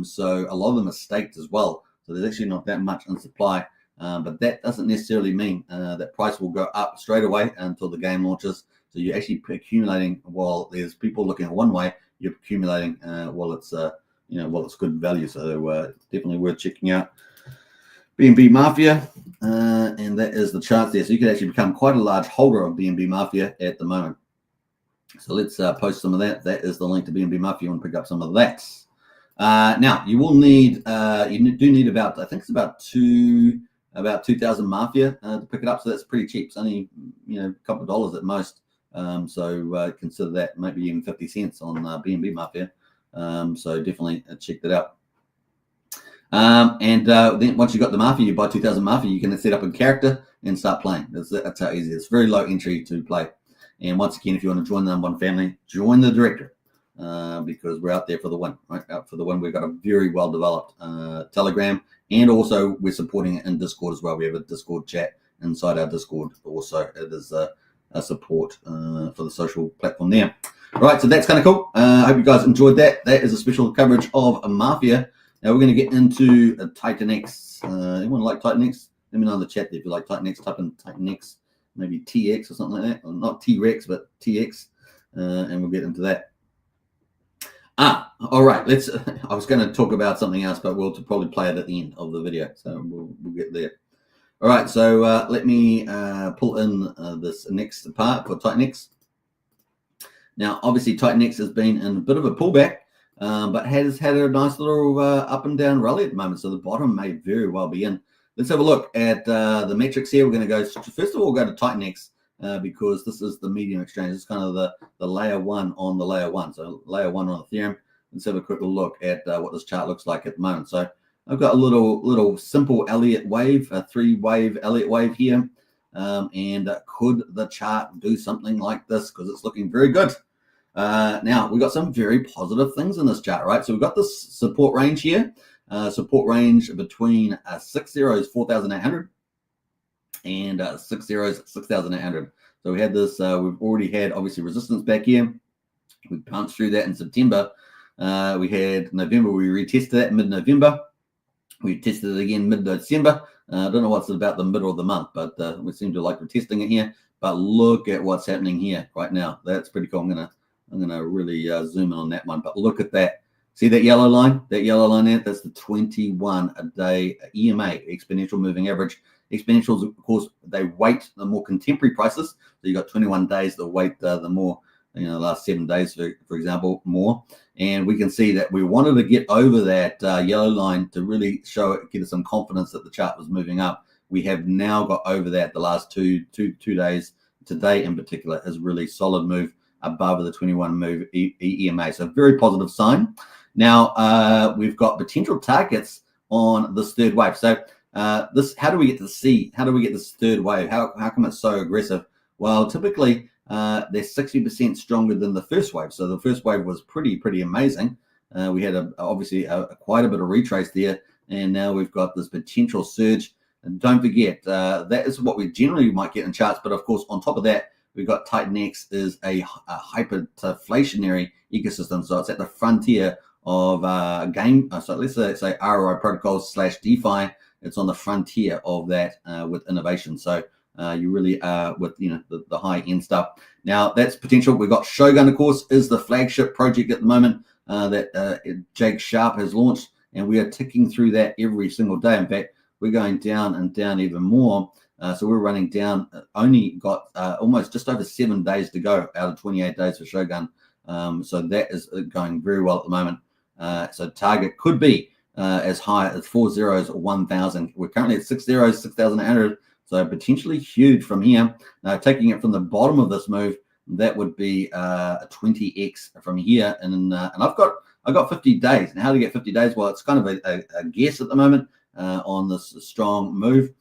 So a lot of them are staked as well. So there's actually not that much in supply. But that doesn't necessarily mean that price will go up straight away until the game launches. So you're actually accumulating while there's people looking at one way. You're accumulating while it's good value. So definitely worth checking out B&B Mafia, and that is the chart there. So you can actually become quite a large holder of B&B Mafia at the moment. So let's post some of that. That is the link to B&B Mafia. You want to pick up some of that. Now you will need you do need about, I think it's about 2,000 Mafia to pick it up. So that's pretty cheap. It's only a couple of dollars at most. So consider that, maybe even 50 cents on B&B Mafia. So definitely check that out. Then once you've got the Mafia, you buy 2,000 Mafia, you can set up a character and start playing. That's how easy it is. It's very low entry to play. And once again, if you want to join the number 1 family, join the director because we're out there for the win. Right, out for the win. We've got a very well developed Telegram, and also we're supporting it in Discord as well. We have a Discord chat inside our Discord. Also, it is a support for the social platform there. Right, so that's kind of cool. I hope you guys enjoyed that. That is a special coverage of a Mafia. Now we're going to get into Titan X. Anyone like Titan X? Let me know in the chat if you like Titan X. Type in Titan X, maybe TX or something like that. Or not T-Rex, but TX. And we'll get into that. All right. I was going to talk about something else, but we'll probably play it at the end of the video. So we'll get there. All right. So let me pull in this next part for Titan X. Now, obviously, Titan X has been in a bit of a pullback. But has had a nice little up and down rally at the moment. So the bottom may very well be in. Let's have a look at the metrics here. We're going to go, first of all, we'll go to Titan X because this is the medium exchange. It's kind of the layer 1 on the layer 1. So layer 1 on Ethereum. Let's have a quick look at what this chart looks like at the moment. So I've got a little simple Elliott wave, a 3-wave Elliott wave here. And could the chart do something like this? Because it's looking very good. Now, we've got some very positive things in this chart, right? So we've got this support range here, support range between 6 zeros, 4,800, and 6 zeros, 6,800. So we had this, we've already had, obviously, resistance back here. We punched through that in September. We had November, we retested that mid-November. We tested it again mid-December. I don't know what's about the middle of the month, but we seem to like retesting it here. But look at what's happening here right now. That's pretty cool. I'm gonna really zoom in on that one. But look at that. See that yellow line? That yellow line there? That's the 21-a-day EMA, exponential moving average. Exponentials, of course, they weight the more contemporary prices. So you got 21 days that weight the more, the last 7 days, for example, more. And we can see that we wanted to get over that yellow line to really give us some confidence that the chart was moving up. We have now got over that the last two days. Today in particular is really solid move. above the 21 move EMA. So very positive sign. Now we've got potential targets on this third wave. So how do we get to see? How do we get this third wave? How come it's so aggressive? Well, typically they're 60% stronger than the first wave. So the first wave was pretty amazing. We had obviously quite a bit of retrace there, and now we've got this potential surge. And don't forget, that is what we generally might get in charts. But of course, on top of that, we've got Titan X is a hyperinflationary ecosystem. So it's at the frontier of game. So let's say ROI protocols / DeFi. It's on the frontier of that with innovation. So you really are with the high end stuff. Now that's potential. We've got Shogun, of course, is the flagship project at the moment that Jake Sharp has launched, and we are ticking through that every single day. In fact, we're going down and down even more. So we're running down. Only got almost just over 7 days to go out of 28 days for Shogun. So that is going very well at the moment. So target could be as high as 4 zeros, 1,000. We're currently at 6 zeros, 6,800. So potentially huge from here. Now taking it from the bottom of this move, that would be a 20x from here. And I've got 50 days. And how to get 50 days? Well, it's kind of a guess at the moment on this strong move.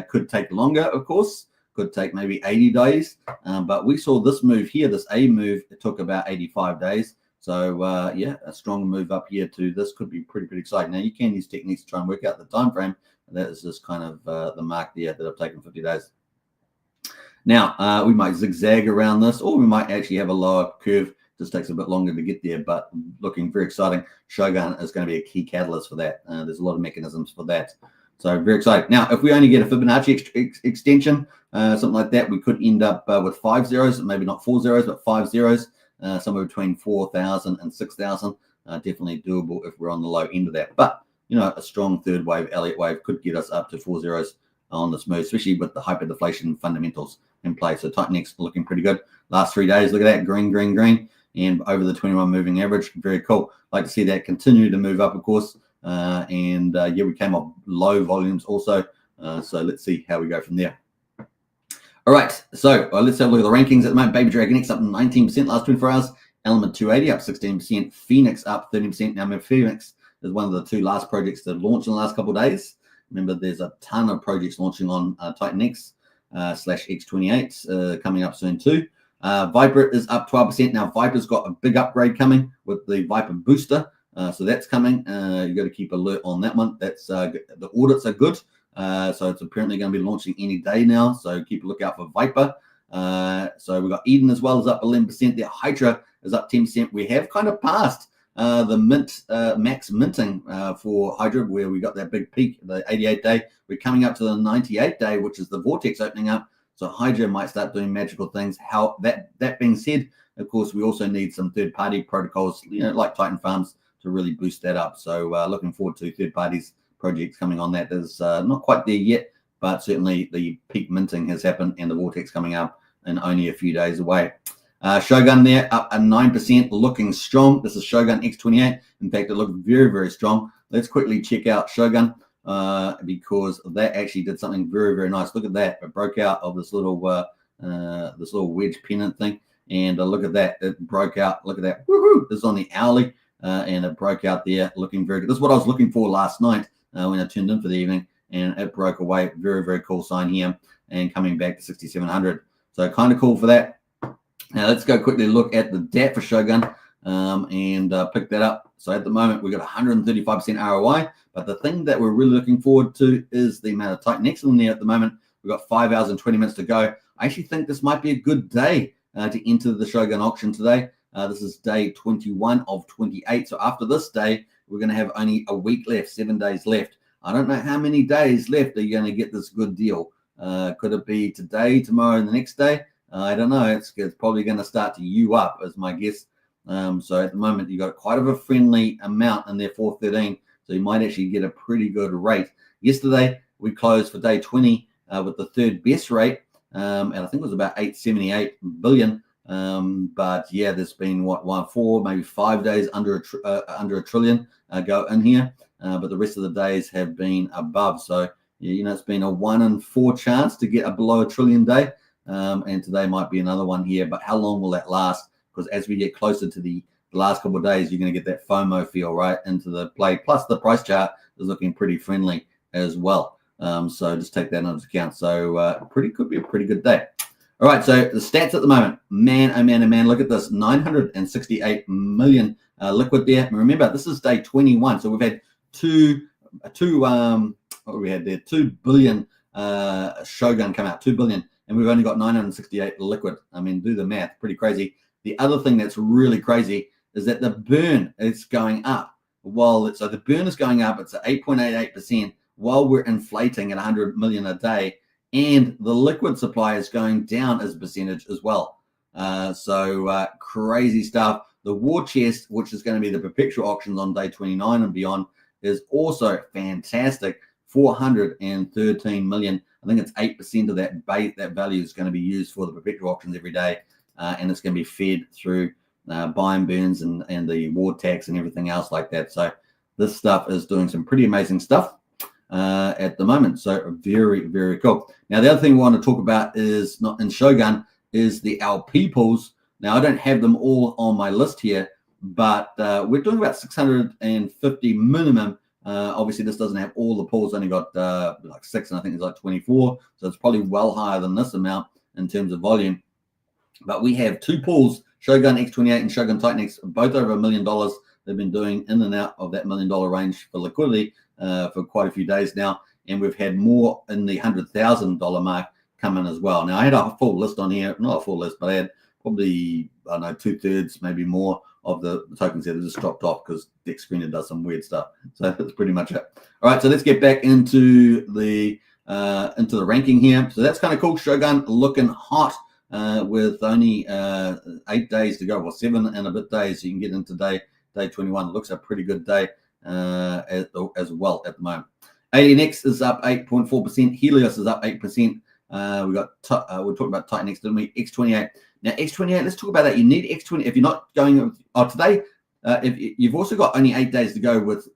Could take longer, of course. Could take maybe 80 days. But we saw this move here, this A move, it took about 85 days. So yeah, a strong move up here to this could be pretty exciting. Now you can use techniques to try and work out the time frame. That is just kind of the mark there that I've taken 50 days. Now we might zigzag around this, or we might actually have a lower curve. Just takes a bit longer to get there, but looking very exciting. Shogun is going to be a key catalyst for that. There's a lot of mechanisms for that. So very exciting. Now, if we only get a Fibonacci extension, something like that, we could end up with 5 zeros, maybe not 4 zeros, but 5 zeros, somewhere between 4,000 and 6,000. Definitely doable if we're on the low end of that. But, a strong third wave, Elliott wave, could get us up to 4 zeros on this move, especially with the hyperdeflation fundamentals in place. So Titan X looking pretty good. Last 3 days, look at that, green, and over the 21 moving average. Very cool. Like to see that continue to move up, of course. Yeah, we came off low volumes also. So let's see how we go from there. All right, so let's have a look at the rankings at the moment. Baby Dragon X up 19% last 24 hours. Element 280 up 16%. Phoenix up 13%. Now, Phoenix is one of the 2 last projects that launched in the last couple of days. Remember, there's a ton of projects launching on Titan X / X28 coming up soon too. Viper is up 12%. Now, Viper's got a big upgrade coming with the Viper booster. So that's coming. You got to keep alert on that one. That's the audits are good. So it's apparently going to be launching any day now. So keep a lookout for Viper. So we've got Eden as well is up 11%. There, Hydra is up 10%. We have kind of passed the max minting for Hydra, where we got that big peak, the 88-day. We're coming up to the 98-day, which is the vortex opening up. So Hydra might start doing magical things. How that being said, of course, we also need some third-party protocols, like Titan Farms, to really boost that up. So looking forward to third parties projects coming on that. There's not quite there yet, but certainly the peak minting has happened and the vortex coming up in only a few days away. Shogun there up at 9%, looking strong. This is Shogun X28. In fact, it looked very strong. Let's quickly check out Shogun because that actually did something very nice. Look at that. It broke out of this little wedge pennant thing, and look at that. It broke out. Look at that. Woohoo! This is on the hourly. And it broke out there looking very good. This is what I was looking for last night when I tuned in for the evening, and it broke away. Very cool sign here, and coming back to 6,700. So kind of cool for that. Now let's go quickly look at the DAT for Shogun and pick that up. So at the moment we've got 135% ROI, but the thing that we're really looking forward to is the amount of Titan X in there at the moment. We've got 5 hours and 20 minutes to go. I actually think this might be a good day to enter the Shogun auction today. This is day 21 of 28. So after this day, we're going to have only a week left, 7 days left. I don't know how many days left are you going to get this good deal. Could it be today, tomorrow, and the next day? I don't know. It's probably going to start to U up, as my guess. So at the moment, you've got quite of a friendly amount in there, 413. So you might actually get a pretty good rate. Yesterday, we closed for day 20 with the third best rate. And I think it was about 878 billion. But yeah, there's been 4, maybe 5 days under a trillion go in here, but the rest of the days have been above. So it's been a 1 in 4 chance to get a below a trillion day, and today might be another one here. But how long will that last? because as we get closer to the last couple of days, you're going to get that FOMO feel right into the play. Plus, the price chart is looking pretty friendly as well. So just take that into account. So could be a pretty good day. All right, so the stats at the moment, man, oh man, oh man, look at this, 968 million liquid there. And remember, this is day 21, so we've had what we had there, 2 billion Shogun come out, 2 billion, and we've only got 968 liquid. I mean, do the math, pretty crazy. The other thing that's really crazy is that the burn is going up. So the burn is going up, it's at 8.88% while we're inflating at 100 million a day. And the liquid supply is going down as a percentage as well. So crazy stuff. The war chest, which is going to be the perpetual auctions on day 29 and beyond, is also fantastic. 413 million. I think it's 8% of that value is going to be used for the perpetual auctions every day. And it's going to be fed through buy and burns and the war tax and everything else like that. So this stuff is doing some pretty amazing stuff at the moment. So very, very cool. Now, the other thing we want to talk about is not in Shogun is the LP pools. Now, I don't have them all on my list here, but we're doing about 650 minimum. Obviously, this doesn't have all the pools, only got like 6, and I think it's like 24. So it's probably well higher than this amount in terms of volume. But we have 2 pools, Shogun X28 and Shogun Titan X, both over $1 million. They've been doing in and out of that $1 million range for liquidity for quite a few days now. And we've had more in the $100,000 mark come in as well. Now, I had a full list on here, not a full list, but I had probably, I don't know, 2/3, maybe more of the tokens that just dropped off because Dex Screener does some weird stuff. So that's pretty much it. All right, so let's get back into the ranking here. So that's kind of cool. Shogun looking hot with only 8 days to go, well, 7 and a bit days. You can get into day 21. It looks a pretty good day as well at the moment. ADNX is up 8.4%. Helios is up 8%. We're talking about Titan X, didn't we? X28. Now, X28, let's talk about that. You need X20 if you're not going today. If you've also got only 8 days to go with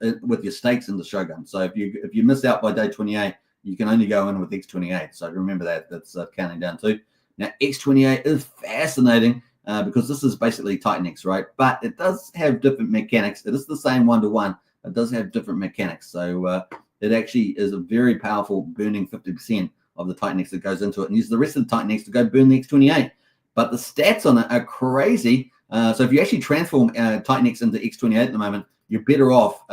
your stakes in the Shogun. So if you miss out by day 28, you can only go in with X28. So remember that. That's counting down too. Now, X28 is fascinating because this is basically Titan X, right? But it does have different mechanics. It is the same 1-to-1. It does have different mechanics. So it actually is a very powerful burning 50% of the Titan X that goes into it and use the rest of the Titan X to go burn the X28. But the stats on it are crazy. So if you actually transform Titan X into X28 at the moment, you're better off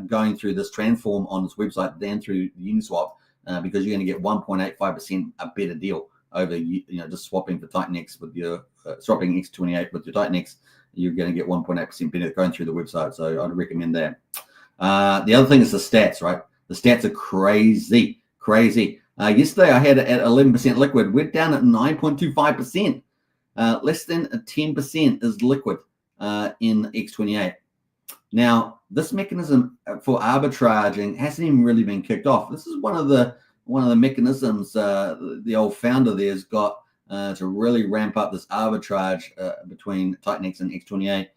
going through this transform on this website than through Uniswap because you're going to get 1.85% a better deal over just swapping for Titan X with your swapping X28 with your Titan X. You're going to get 1.8% better going through the website. So I'd recommend that. The other thing is the stats, right? The stats are crazy. Yesterday I had it at 11% liquid. We're down at 9.25%. Less than 10% is liquid in X28. Now, this mechanism for arbitraging hasn't even really been kicked off. This is one of the mechanisms the old founder there's got to really ramp up this arbitrage between Titan X and X28.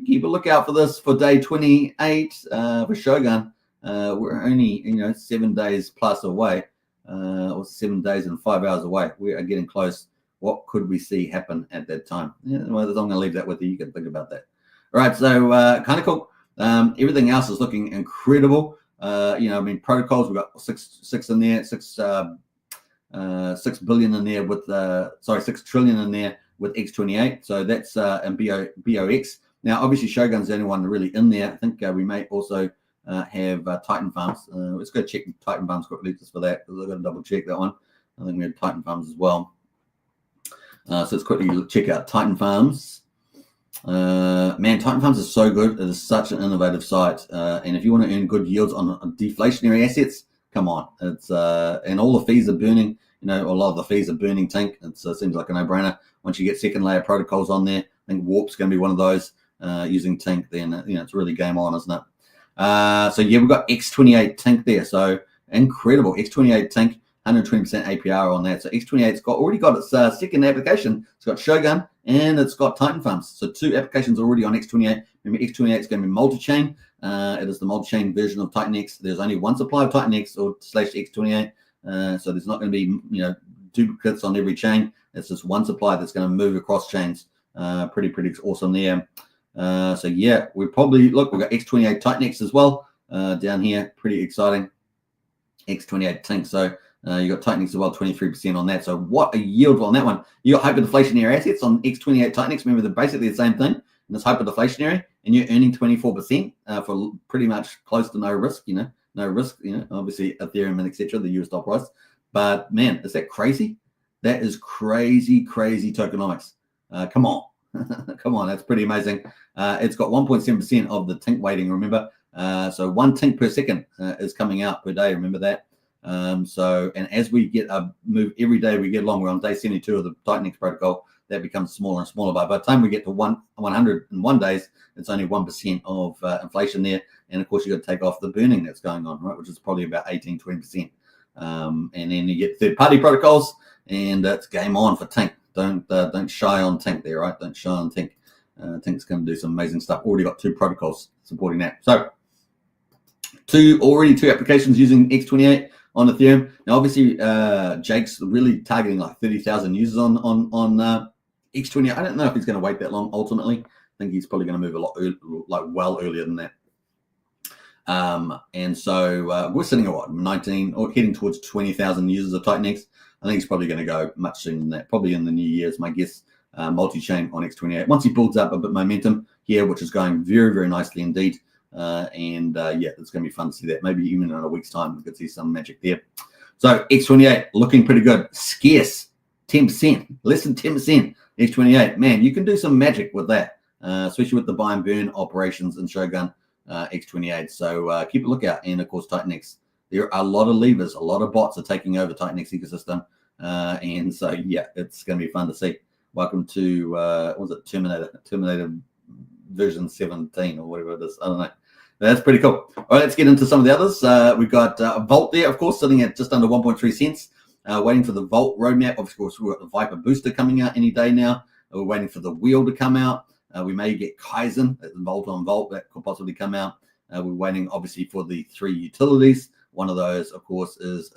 Keep a lookout for this for day 28 for Shogun. We're only 7 days plus away, or 7 days and 5 hours away. We are getting close. What could we see happen at that time? Yeah, well, I'm going to leave that with you. You can think about that. All right, so kind of cool. Everything else is looking incredible. Protocols, we've got six in there, 6 billion in there with 6 trillion in there with X28. So that's and BOX. Now, obviously, Shogun's the only one really in there. I think we may also have Titan Farms. Let's go check Titan Farms quickly just for that because I've got to double check that one. I think we have Titan Farms as well. So let's quickly check out Titan Farms. Man, Titan Farms is so good. It is such an innovative site. And if you want to earn good yields on deflationary assets, come on. It's and all the fees are burning. A lot of the fees are burning Tink. It seems like a no-brainer. Once you get second layer protocols on there, I think Warp's going to be one of those using Tink. Then it's really game on, isn't it? So yeah, we've got X28 Tink there. So incredible. X28 Tink. 120% APR on that. So X28's already got its second application. It's got Shogun and it's got Titan Farms. So 2 applications already on X28. Remember, X28 is going to be multi-chain. It is the multi-chain version of Titan X. There's only one supply of Titan X or /X28. So there's not going to be duplicates on every chain. It's just one supply that's going to move across chains Pretty awesome there. So yeah, we've got X28 Tightnex as well down here. Pretty exciting. X28 Tink. So you got Tightnex as well, 23% on that. So what a yield on that one. You got hyperdeflationary assets on X28 Tightnex. Remember, they're basically the same thing. And it's hyperdeflationary, and you're earning 24% for pretty much close to no risk. No risk. Obviously Ethereum and etc. The US dollar price. But man, is that crazy? That is crazy tokenomics. Come on. Come on, that's pretty amazing. It's got 1.7% of the Tink weighting, remember? So 1 Tink per second is coming out per day, remember that? And as we get a move every day we get along, we're on day 72 of the Tightnex protocol, that becomes smaller and smaller. But by the time we get to 101 days, it's only 1% of inflation there. And of course, you've got to take off the burning that's going on, right, which is probably about 18-20%. And then you get third-party protocols, and it's game on for Tink. Don't shy on Tink there, right? Don't shy on Tink. Tink's going to do some amazing stuff. Already got 2 protocols supporting that. So two applications using X28 on Ethereum. Now, obviously, Jake's really targeting like 30,000 users on X28. I don't know if he's going to wait that long. Ultimately, I think he's probably going to move a lot well earlier than that. And so we're sitting at 19 or heading towards 20,000 users of Tightnex. I think he's probably going to go much sooner than that, probably in the new year is my guess. Multi-chain on X28. Once he builds up a bit of momentum here, which is going very nicely indeed. Yeah, it's going to be fun to see that. Maybe even in a week's time, we could see some magic there. So X28 looking pretty good. Scarce 10%, less than 10%. X28, man, you can do some magic with that, especially with the buy and burn operations in Shogun X28. So keep a lookout. And of course, Tightnex. There are a lot of levers, a lot of bots are taking over Tightnex ecosystem. And so, yeah, it's going to be fun to see. Welcome to, what was it, Terminator version 17 or whatever it is. I don't know. That's pretty cool. All right, let's get into some of the others. We've got Volt there, of course, sitting at just under 1.3 cents, waiting for the Volt roadmap. Of course, we've got the Viper Booster coming out any day now. We're waiting for the wheel to come out. We may get Kaizen, Volt on Volt, that could possibly come out. We're waiting, obviously, for the 3 utilities. One of those, of course, is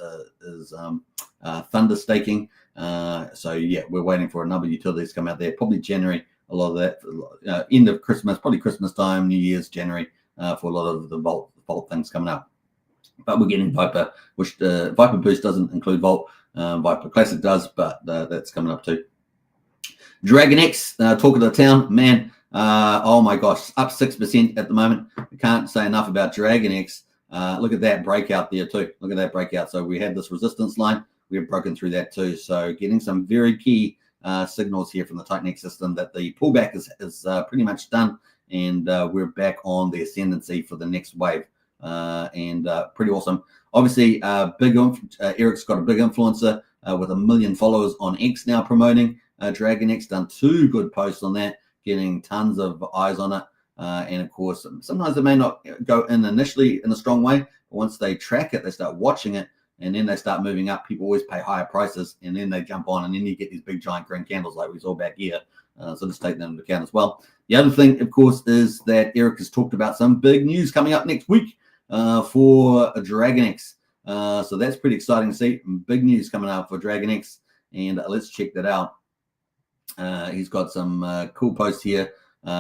Thunder staking. So, yeah, we're waiting for a number of utilities to come out there. Probably January, a lot of that. End of Christmas, probably Christmas time, New Year's, January, for a lot of the Volt things coming up. But we're getting Viper, which Viper Boost doesn't include Volt. Viper Classic does, but that's coming up too. Dragon X, talk of the town, man. Oh, my gosh, up 6% at the moment. I can't say enough about Dragon X. Look at that breakout there too. Look at that breakout. So we had this resistance line. We have broken through that too. So getting some very key signals here from the Tightnex system that the pullback is pretty much done, and we're back on the ascendancy for the next wave. And pretty awesome. Obviously, Eric's got a big influencer with 1 million followers on X now promoting Dragon X. Done 2 good posts on that, getting tons of eyes on it. And of course, sometimes they may not go in initially in a strong way, but once they track it, they start watching it, and then they start moving up. People always pay higher prices, and then they jump on, and then you get these big giant green candles like we saw back here. So just take that into account as well. The other thing, of course, is that Eric has talked about some big news coming up next week for Dragon X. So that's pretty exciting to see. Big news coming up for Dragon X, and let's check that out. He's got some cool posts here.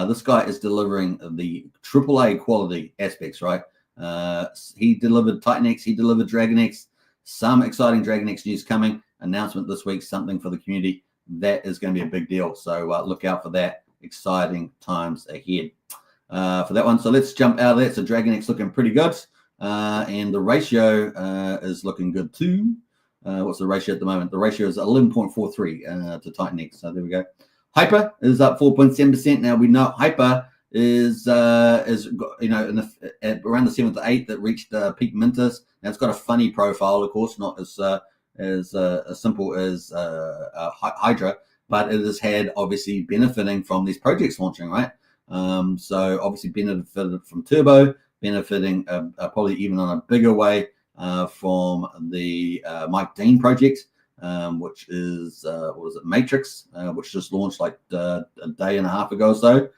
This guy is delivering the AAA quality aspects, right? He delivered Tightnex, he delivered Dragon X. Some exciting Dragon X news coming. Announcement this week, something for the community. That is going to be a big deal. So look out for that. Exciting times ahead for that one. So let's jump out of that. So Dragon X looking pretty good. And the ratio is looking good too. What's the ratio at the moment? The ratio is 11.43 to Tightnex. So there we go. Hyper is up 4.7%. Now we know Hyper is at around the 7th to 8th that reached peak mintus. Now it's got a funny profile, of course, not as simple as Hydra, but it has had obviously benefiting from these projects launching, right? So obviously benefited from Turbo, benefiting probably even on a bigger way from the Mike Dean project. Which is what was it, Matrix, which just launched like a day and a half ago or so.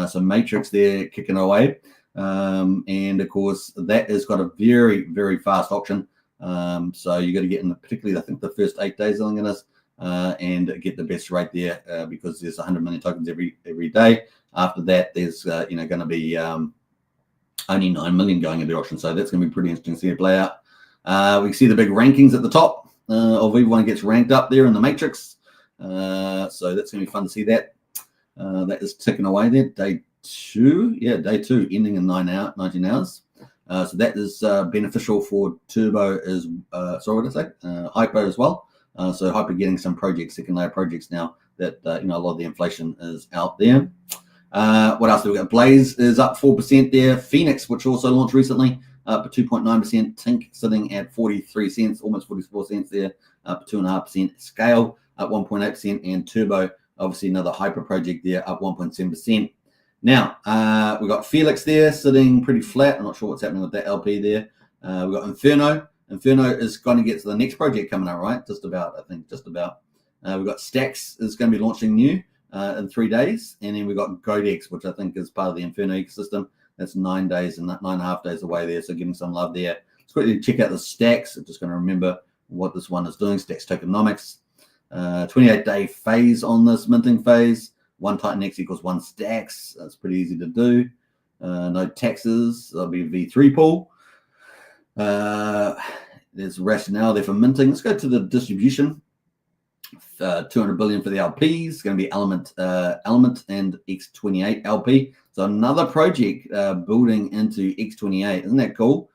So Matrix there kicking away, and of course that has got a very fast auction. So you got to get in, particularly I think the first 8 days. I think it is. and get the best rate there because there's 100 million tokens every day. After that, there's going to be only 9 million going into the auction, so that's going to be pretty interesting to see it play out. We see the big rankings at the top of everyone gets ranked up there in the matrix, so that's going to be fun to see that. That is ticking away there. Day 2, ending in 19 hours. So that is beneficial for Turbo as Hyper as well. So Hyper getting some projects, second layer projects now that a lot of the inflation is out there. What else do we got? Blaze is up 4% there. Phoenix, which also launched recently, up 2.9%. Tink sitting at 43 cents, almost 44 cents there, up 2.5%. Scale up 1.8%, and Turbo, obviously another Hyper project there, up 1.7%. Now, we've got Felix there sitting pretty flat. I'm not sure what's happening with that LP there. We've got Inferno. Inferno is going to get to the next project coming out, right? Just about. We've got Stacks is going to be launching new in 3 days. And then we've got Godex, which I think is part of the Inferno ecosystem. That's 9 days and 9.5 days away there. So giving some love there. Let's quickly check out the Stacks. I'm just going to remember what this one is doing. Stacks Tokenomics. 28-day phase on this minting phase. 1 Titan X equals 1 Stacks. That's pretty easy to do. No taxes. That'll be a V3 pool. There's rationale there for minting. Let's go to the distribution. 200 billion for the LPs. It's going to be Element and X28 LP. So another project building into X28. Isn't that cool?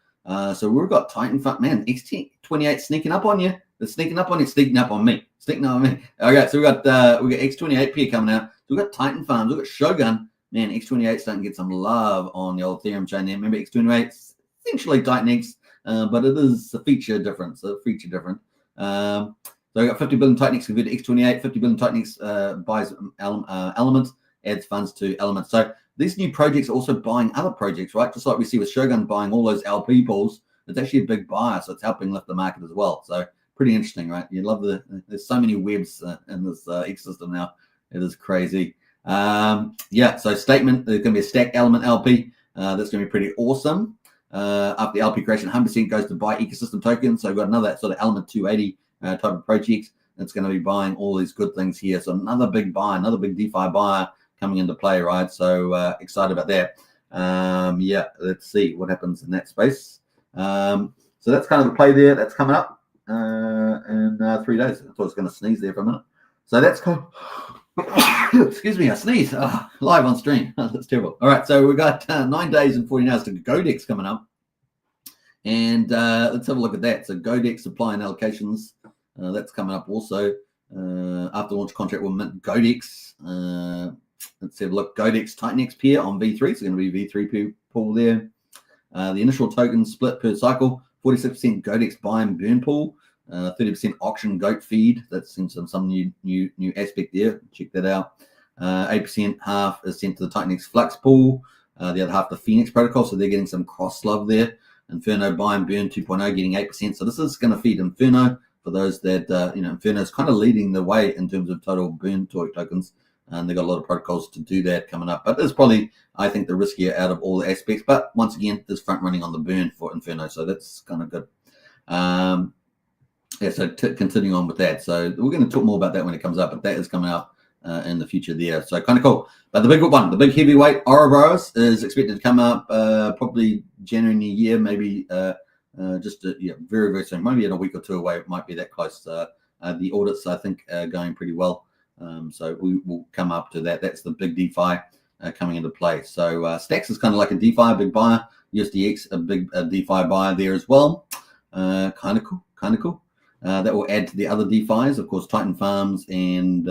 So we've got Titan Fund. Man, X28 sneaking up on you. They're sneaking up on you. Sneaking up on me. Okay, so we got X28 pair coming out. So we've got Titan Farms. We've got Shogun. Man, X28 starting to get some love on the old Ethereum chain there. Remember, X28 is essentially Titan X, but it is a feature different. So we got 50 billion Titan X converted to X28. 50 billion Titan X buys Element, adds funds to Element. So these new projects are also buying other projects, right? Just like we see with Shogun buying all those LP pools. It's actually a big buyer, so it's helping lift the market as well. So pretty interesting, right? You love there's so many webs in this ecosystem now. It is crazy. So statement, there's going to be a stacked Element LP. That's going to be pretty awesome. After the LP creation, 100% goes to buy ecosystem tokens. So we've got another sort of Element 280 type of project that's going to be buying all these good things here. So another big buy, another big DeFi buyer coming into play, right? So excited about that. Let's see what happens in that space. So that's kind of the play there. That's coming up in 3 days. I thought I was going to sneeze there for a minute. So that's cool. Excuse me, I sneeze live on stream. That's terrible. All right, so we've got 9 days and 14 hours to Godex coming up. And let's have a look at that. So Godex supply and allocations, that's coming up also. After launch contract will mint Godex. Let's have a look. Godex Titan X pair on V3. So it's going to be V3 pool there. The initial token split per cycle, 46% Godex buy and burn pool. 30% auction goat feed. That's some new aspect there. Check that out. 8% half is sent to the Titan X Flux pool. The other half the Phoenix protocol. So they're getting some cross love there. Inferno buy and burn 2.0 getting 8%. So this is going to feed Inferno for those that Inferno is kind of leading the way in terms of total burn tokens. And they've got a lot of protocols to do that coming up. But it's probably, I think, the riskier out of all the aspects. But once again, there's front running on the burn for Inferno. So that's kind of good. Continuing on with that. So we're going to talk more about that when it comes up, but that is coming up in the future there. So kind of cool. But the big one, the big heavyweight, Ouroboros, is expected to come up probably January new year, maybe very, very soon. Maybe in a week or two away. It might be that close. The audits, I think, are going pretty well. So we will come up to that. That's the big DeFi coming into play. So Stacks is kind of like a DeFi, big buyer. USDX, a big DeFi buyer there as well. Kind of cool. That will add to the other DeFis, of course, Titan Farms and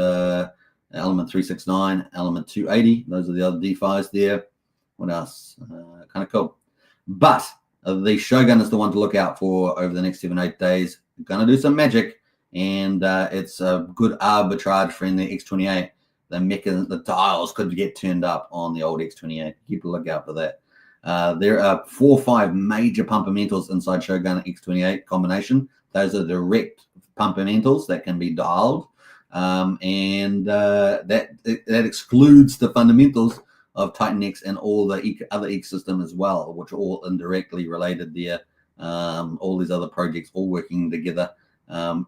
Element 369, Element 280. Those are the other DeFis there. What else? Kind of cool. But the Shogun is the one to look out for over the next 7-8 days. Going to do some magic, and it's a good arbitrage for in the X28. The dials could get turned up on the old X28. Keep a lookout for that. There are 4 or 5 major pumpermentals inside Shogun X28 combination. Those are direct pumpermentals that can be dialed, and that excludes the fundamentals of Titan X and all the other ecosystem as well, which are all indirectly related there. All these other projects all working together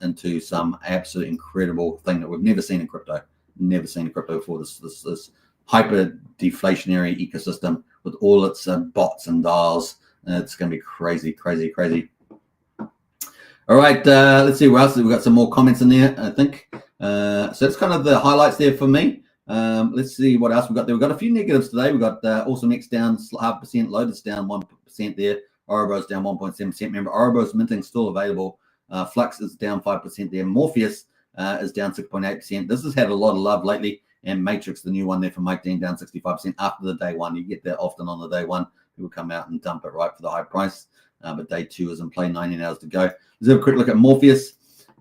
into some absolute incredible thing that we've never seen in crypto. Never seen in crypto before. This hyper deflationary ecosystem with all its bots and dials. It's going to be crazy, crazy, crazy. All right, let's see what else. We've got some more comments in there, I think. So that's kind of the highlights there for me. Let's see what else we've got there. We've got a few negatives today. We've got AwesomeX down 0.5%, Lotus down 1% there, Ouroboros down 1.7%. Remember, Ouroboros minting still available. Flux is down 5% there. Morpheus is down 6.8%. This has had a lot of love lately. And Matrix, the new one there from Mike Dean, down 65% after the day one. You get that often on the day one. People come out and dump it right for the high price. But day two is in play, 19 hours to go. Let's have a quick look at Morpheus.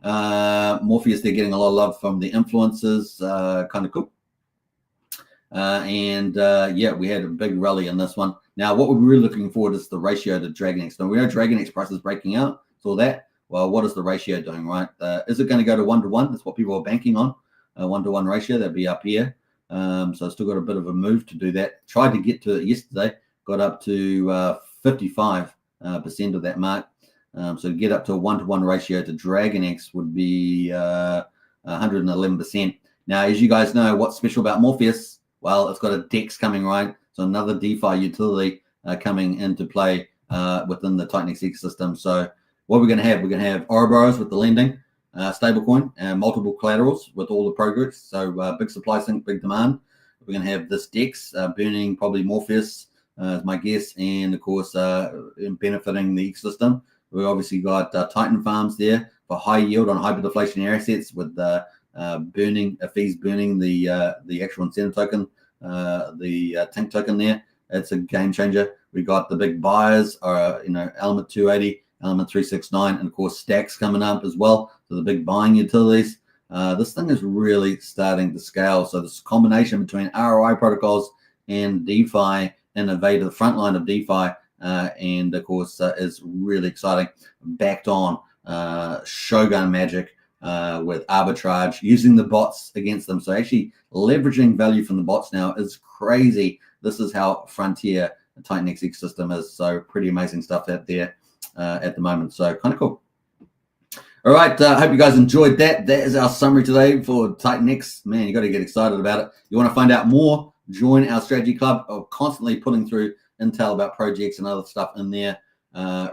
Morpheus, they're getting a lot of love from the influencers. Kind of cool. Yeah, we had a big rally in this one. Now, what we're really looking for is the ratio to DragonX. Now, we know DragonX price is breaking out. So that, well, what is the ratio doing, right? Is it going to go to 1-to-1? That's what people are banking on. A 1-to-1 ratio, that'd be up here. So I've still got a bit of a move to do that. Tried to get to it yesterday, got up to 55% of that mark. So to get up to a 1-to-1 ratio to DragonX would be 111%. Now, as you guys know, what's special about Morpheus? Well, it's got a DEX coming, right? So another DeFi utility coming into play within the Titanix ecosystem. So what we're going to have Ouroboros with the lending, stablecoin, and multiple collaterals with all the progress. So big supply sink, big demand. We're going to have this DEX burning probably Morpheus, is my guess, and of course benefiting the ecosystem. We've obviously got Titan farms there for high yield on hyperdeflationary assets with fees burning the actual incentive token, the Tink token there. It's a game changer. We got the big buyers, Element 280, Element 369, and of course Stacks coming up as well. So the big buying utilities. This thing is really starting to scale. So this combination between ROI protocols and DeFi innovator, the front line of DeFi, and of course is really exciting. Backed on Shogun magic with arbitrage, using the bots against them. So actually leveraging value from the bots now is crazy. This is how frontier the Titanix ecosystem is. So pretty amazing stuff out there at the moment. So kind of cool. All right, hope you guys enjoyed that. That is our summary today for Titanix. Man, you got to get excited about it. You want to find out more? Join our strategy club. I'm constantly putting through intel about projects and other stuff in there.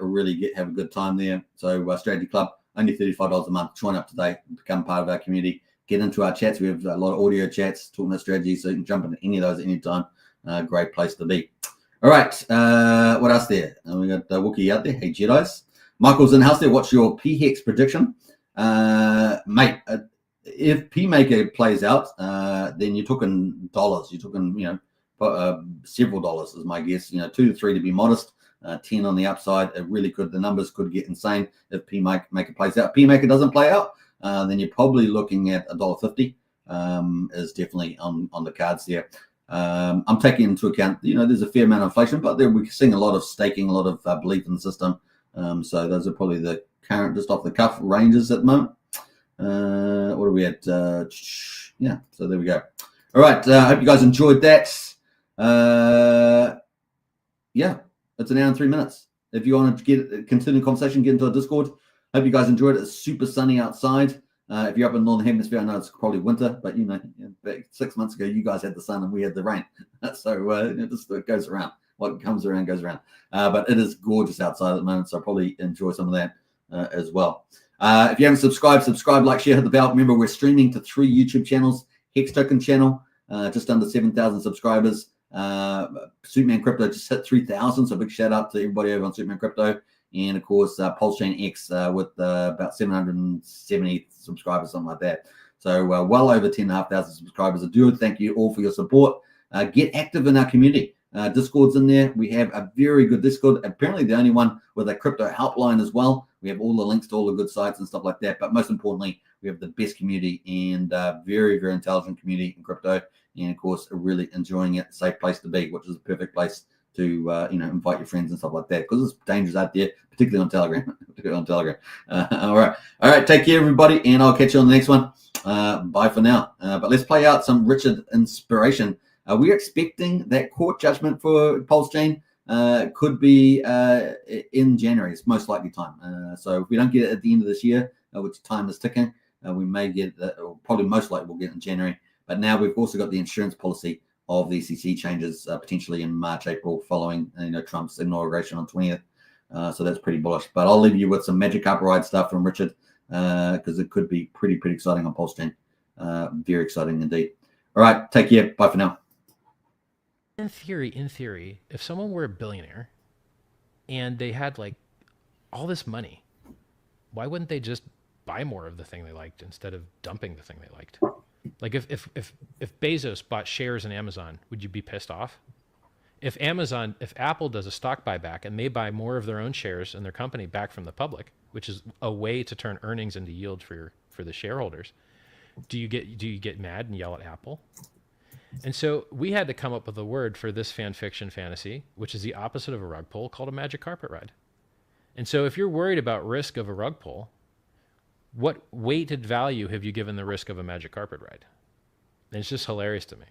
Really have a good time there. So strategy club, only $35 a month. Join up today, become part of our community. Get into our chats. We have a lot of audio chats talking about strategy, so you can jump into any of those anytime. Great place to be. All right, what else there? We got Wookie out there. Hey, Jedis. Michael's in house there. What's your PHEX prediction? Mate, if PMaker plays out, then you're talking dollars. You're talking, several dollars is my guess. 2 to 3 to be modest. 10 on the upside. It really could. The numbers could get insane if PMaker plays out. PMaker doesn't play out, then you're probably looking at $1.50. Is definitely on the cards there. I'm taking into account, there's a fair amount of inflation, but we're seeing a lot of staking, a lot of belief in the system. So those are probably the current, just off the cuff ranges at the moment. What are we at? Yeah, so there we go. All right, hope you guys enjoyed that. Yeah, it's an hour and 3 minutes. If you want to continue the conversation, get into our Discord. Hope you guys enjoyed it. It's super sunny outside. If you're up in the Northern Hemisphere, I know it's probably winter, but back 6 months ago, you guys had the sun and we had the rain. So it goes around. What comes around goes around. But it is gorgeous outside at the moment, so I'll probably enjoy some of that as well. If you haven't subscribe, like, share, hit the bell. Remember, we're streaming to 3 YouTube channels. Hex Token channel, just under 7,000 subscribers. Superman Crypto just hit 3,000, so big shout out to everybody over on Superman Crypto. And of course, Pulse Chain X with about 770 subscribers, something like that. So well over 10,500 subscribers. I do thank you all for your support. Get active in our community. Discord's in there. We have a very good Discord. Apparently the only one with a crypto helpline as well. We have all the links to all the good sites and stuff like that. But most importantly, we have the best community and very, very intelligent community in crypto. And of course, really enjoying it. Safe place to be, which is a perfect place to invite your friends and stuff like that, because it's dangerous out there, particularly on Telegram. All right. Take care, everybody, and I'll catch you on the next one. Bye for now. But let's play out some Richard inspiration. We're expecting that court judgment for Pulse Chain could be in January. It's most likely time. So if we don't get it at the end of this year, which time is ticking. We may get, or probably most likely we'll get in January. But now we've also got the insurance policy of the SEC changes potentially in March, April, following Trump's inauguration on 20th. So that's pretty bullish. But I'll leave you with some Magic Carpet Ride stuff from Richard because it could be pretty exciting on Pulse Chain. Very exciting indeed. All right, take care. Bye for now. In theory, if someone were a billionaire and they had like all this money, why wouldn't they just buy more of the thing they liked instead of dumping the thing they liked? Like if Bezos bought shares in Amazon, would you be pissed off? If Apple does a stock buyback and they buy more of their own shares in their company back from the public, which is a way to turn earnings into yield for the shareholders, do you get mad and yell at Apple? And so we had to come up with a word for this fan fiction fantasy, which is the opposite of a rug pull, called a magic carpet ride. And so if you're worried about risk of a rug pull, what weighted value have you given the risk of a magic carpet ride? And it's just hilarious to me.